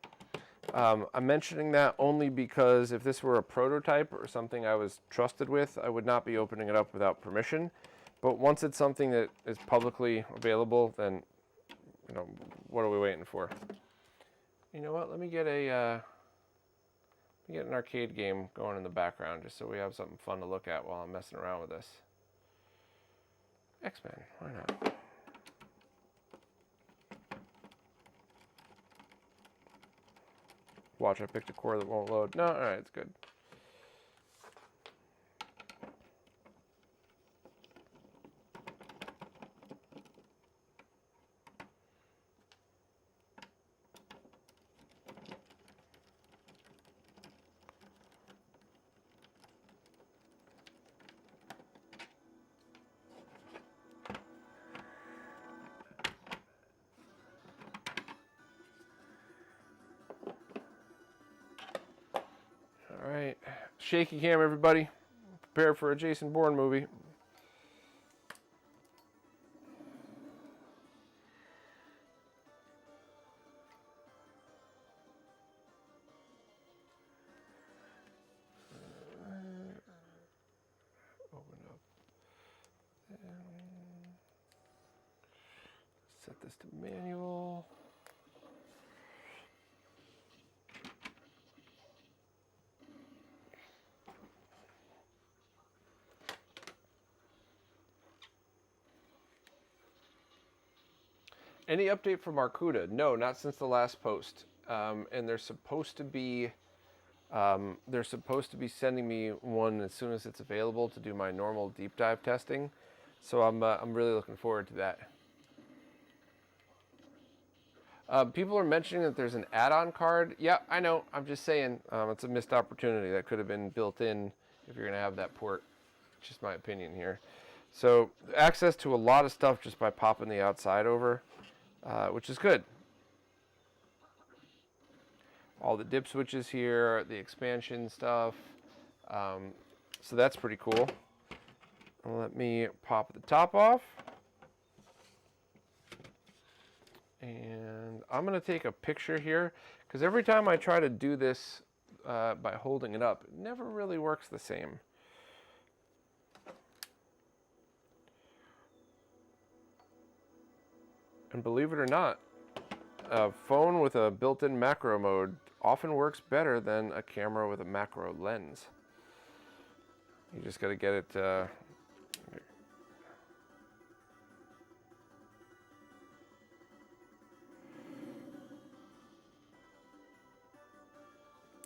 I'm mentioning that only because if this were a prototype or something I was trusted with, I would not be opening it up without permission. But once it's something that is publicly available, then, you know, what are we waiting for? You know what? Let me get an arcade game going in the background just so we have something fun to look at while I'm messing around with this. X-Men, why not? Watch, I picked a core that won't load. No, alright, it's good. Alright, shaky cam everybody. Prepare for a Jason Bourne movie. Open up. Set this to manual. Any update from Arcuda? No, not since the last post. And they're supposed to be sending me one as soon as it's available to do my normal deep dive testing. So I'm really looking forward to that. People are mentioning that there's an add-on card. Yeah, I know. I'm just saying it's a missed opportunity that could have been built in if you're going to have that port. It's just my opinion here. So access to a lot of stuff just by popping the outside over. Which is good. All the dip switches here, the expansion stuff. So that's pretty cool. Let me pop the top off. And I'm going to take a picture here, because every time I try to do this by holding it up, it never really works the same. And believe it or not, a phone with a built-in macro mode often works better than a camera with a macro lens. You just got to get it.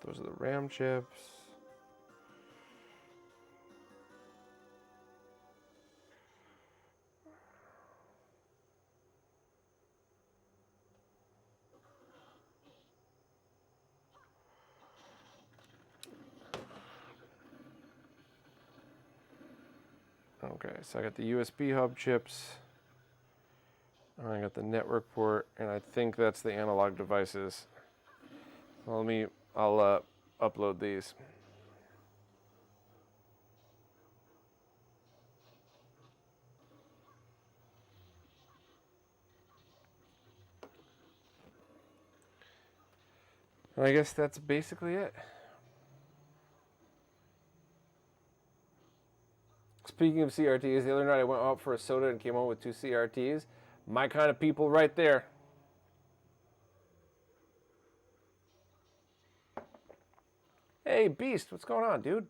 Those are the RAM chips. Okay, so I got the USB hub chips. I got the network port, and I think that's the analog devices. Well, I'll upload these. And I guess that's basically it. Speaking of CRTs, the other night I went out for a soda and came home with 2 CRTs. My kind of people right there. Hey, Beast, what's going on, dude?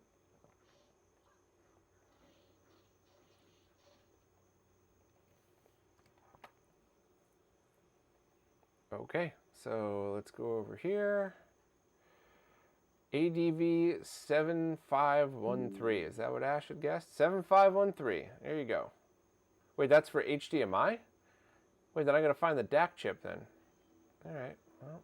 Okay, so let's go over here. ADV 7513. Is that what Ash had guessed? 7513. There you go. Wait, that's for HDMI? Wait, then I gotta find the DAC chip then. Alright, well.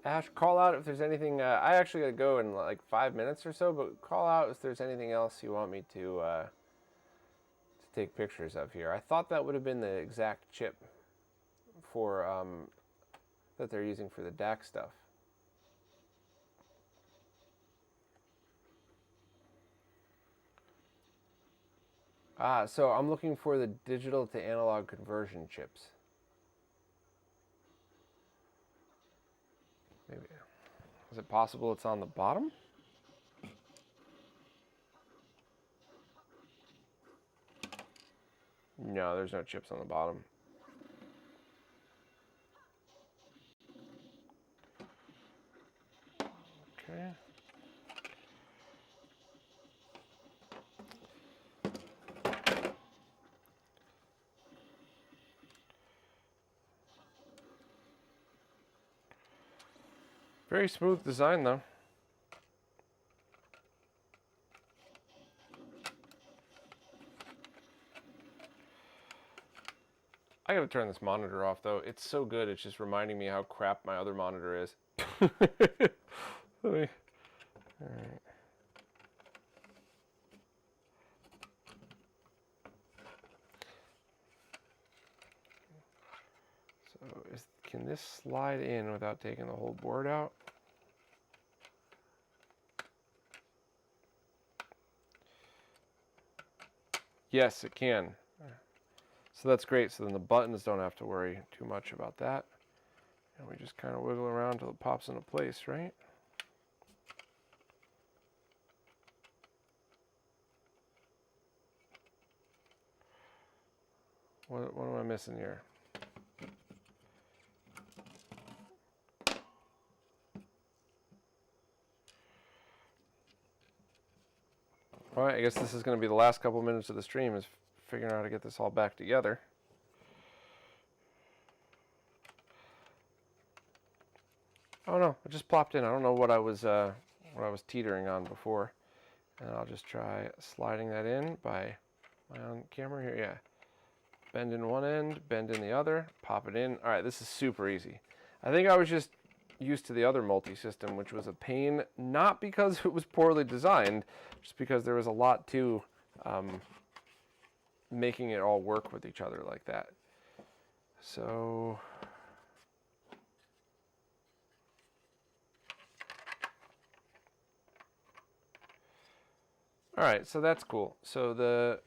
Ash, call out if there's anything. I actually got to go in like 5 minutes or so, but call out if there's anything else you want me to take pictures of here. I thought that would have been the exact chip for that they're using for the DAC stuff. So I'm looking for the digital to analog conversion chips. Maybe. Is it possible it's on the bottom? No, there's no chips on the bottom. Okay. Very smooth design, though. I gotta turn this monitor off, though. It's so good, it's just reminding me how crap my other monitor is. All right. So, can this slide in without taking the whole board out? Yes, it can. So that's great. So then the buttons don't have to worry too much about that. And we just kind of wiggle around until it pops into place, right? What am I missing here? All right, I guess this is going to be the last couple minutes of the stream, is figuring out how to get this all back together. Oh no, it just plopped in. I don't know what I was teetering on before. And I'll just try sliding that in by my own camera here. Yeah. Bend in one end, bend in the other, pop it in. All right, this is super easy. I think I was just used to the other multi-system, which was a pain, not because it was poorly designed, just because there was a lot to making it all work with each other like that. So all right, so that's cool. So the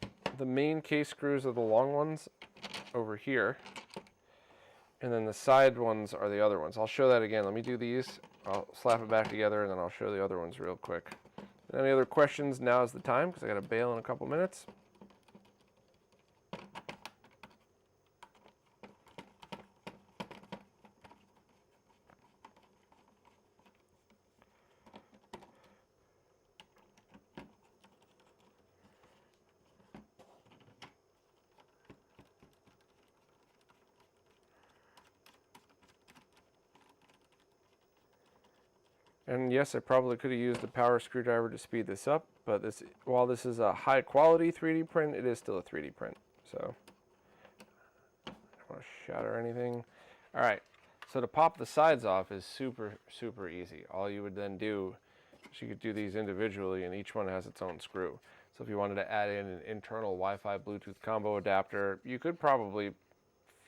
main case screws are the long ones over here, and then the side ones are the other ones. I'll show that again. Let me do these. I'll slap it back together, and then I'll show the other ones real quick. Any other questions? Now is the time, because I got to bail in a couple minutes. And yes, I probably could have used a power screwdriver to speed this up, but while this is a high quality 3D print, it is still a 3D print. So I don't want to shatter anything. All right, so to pop the sides off is super, super easy. All you would then do is you could do these individually, and each one has its own screw. So if you wanted to add in an internal Wi-Fi Bluetooth combo adapter, you could probably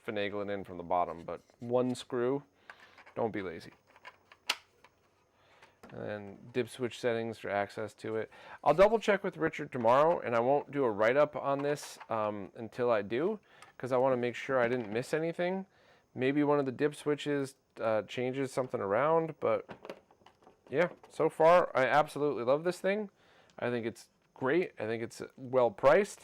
finagle it in from the bottom, but one screw, don't be lazy. And then dip switch settings for access to it. I'll double check with Richard tomorrow, and I won't do a write-up on this until I do, because I want to make sure I didn't miss anything. Maybe one of the dip switches changes something around, but yeah, so far I absolutely love this thing. I think it's great. I think it's well priced.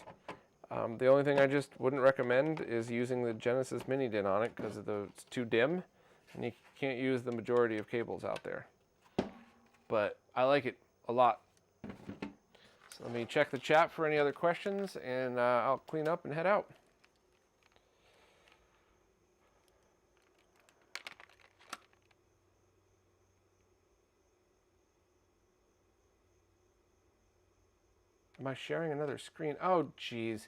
The only thing I just wouldn't recommend is using the Genesis Mini DIN on it, because it's too dim, and you can't use the majority of cables out there. But I like it a lot. So let me check the chat for any other questions, and I'll clean up and head out. Am I sharing another screen? Oh, geez.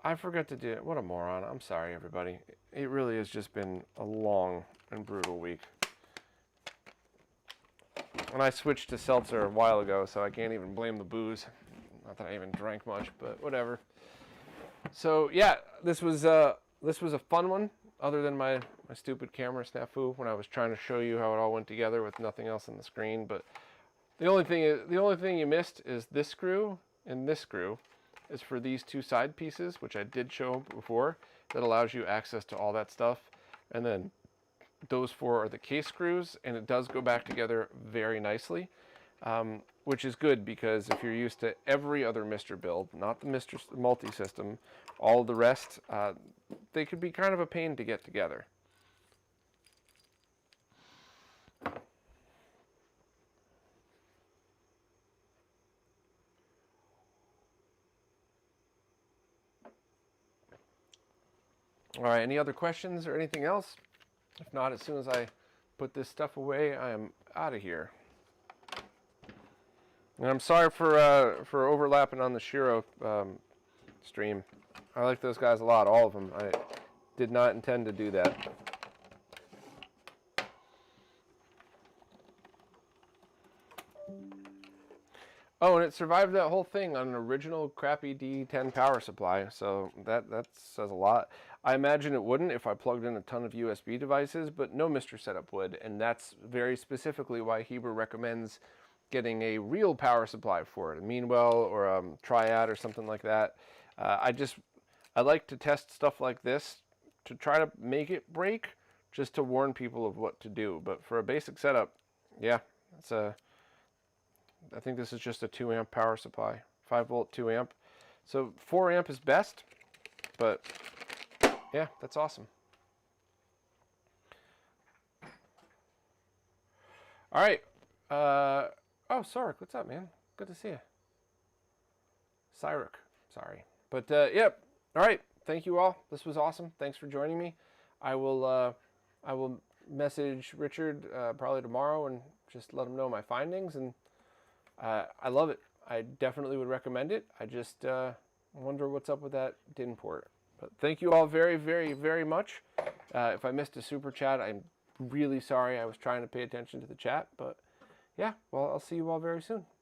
I forgot to do it. What a moron. I'm sorry, everybody. It really has just been a long and brutal week. And I switched to seltzer a while ago, so I can't even blame the booze. Not that I even drank much, but whatever. So yeah, this was a fun one, other than my stupid camera snafu when I was trying to show you how it all went together with nothing else on the screen. But the only thing you missed is this screw, and this screw is for these two side pieces, which I did show before, that allows you access to all that stuff. And then those four are the case screws, and it does go back together very nicely. which is good because if you're used to every other MiSTer build, not the MiSTer Multisystem, all the rest, they could be kind of a pain to get together. All right, any other questions or anything else? If not, as soon as I put this stuff away, I am out of here. And I'm sorry for overlapping on the Shiro stream. I like those guys a lot, all of them. I did not intend to do that. Oh, and it survived that whole thing on an original crappy D10 power supply, so that says a lot. I imagine it wouldn't if I plugged in a ton of USB devices, but no MiSTer setup would, and that's very specifically why Heber recommends getting a real power supply for it, a Meanwell or a Triad or something like that. I like to test stuff like this to try to make it break, just to warn people of what to do. But for a basic setup, yeah, I think this is just a 2 amp power supply, 5 volt, 2 amp. So 4 amp is best, but yeah, that's awesome. All right. Oh, Sarek, what's up, man? Good to see you. Cyruk, sorry. But yep. All right. Thank you all. This was awesome. Thanks for joining me. I will message Richard probably tomorrow and just let him know my findings. And I love it. I definitely would recommend it. I just wonder what's up with that DIN port. But thank you all very, very, very much. If I missed a super chat, I'm really sorry. I was trying to pay attention to the chat. But yeah, well, I'll see you all very soon.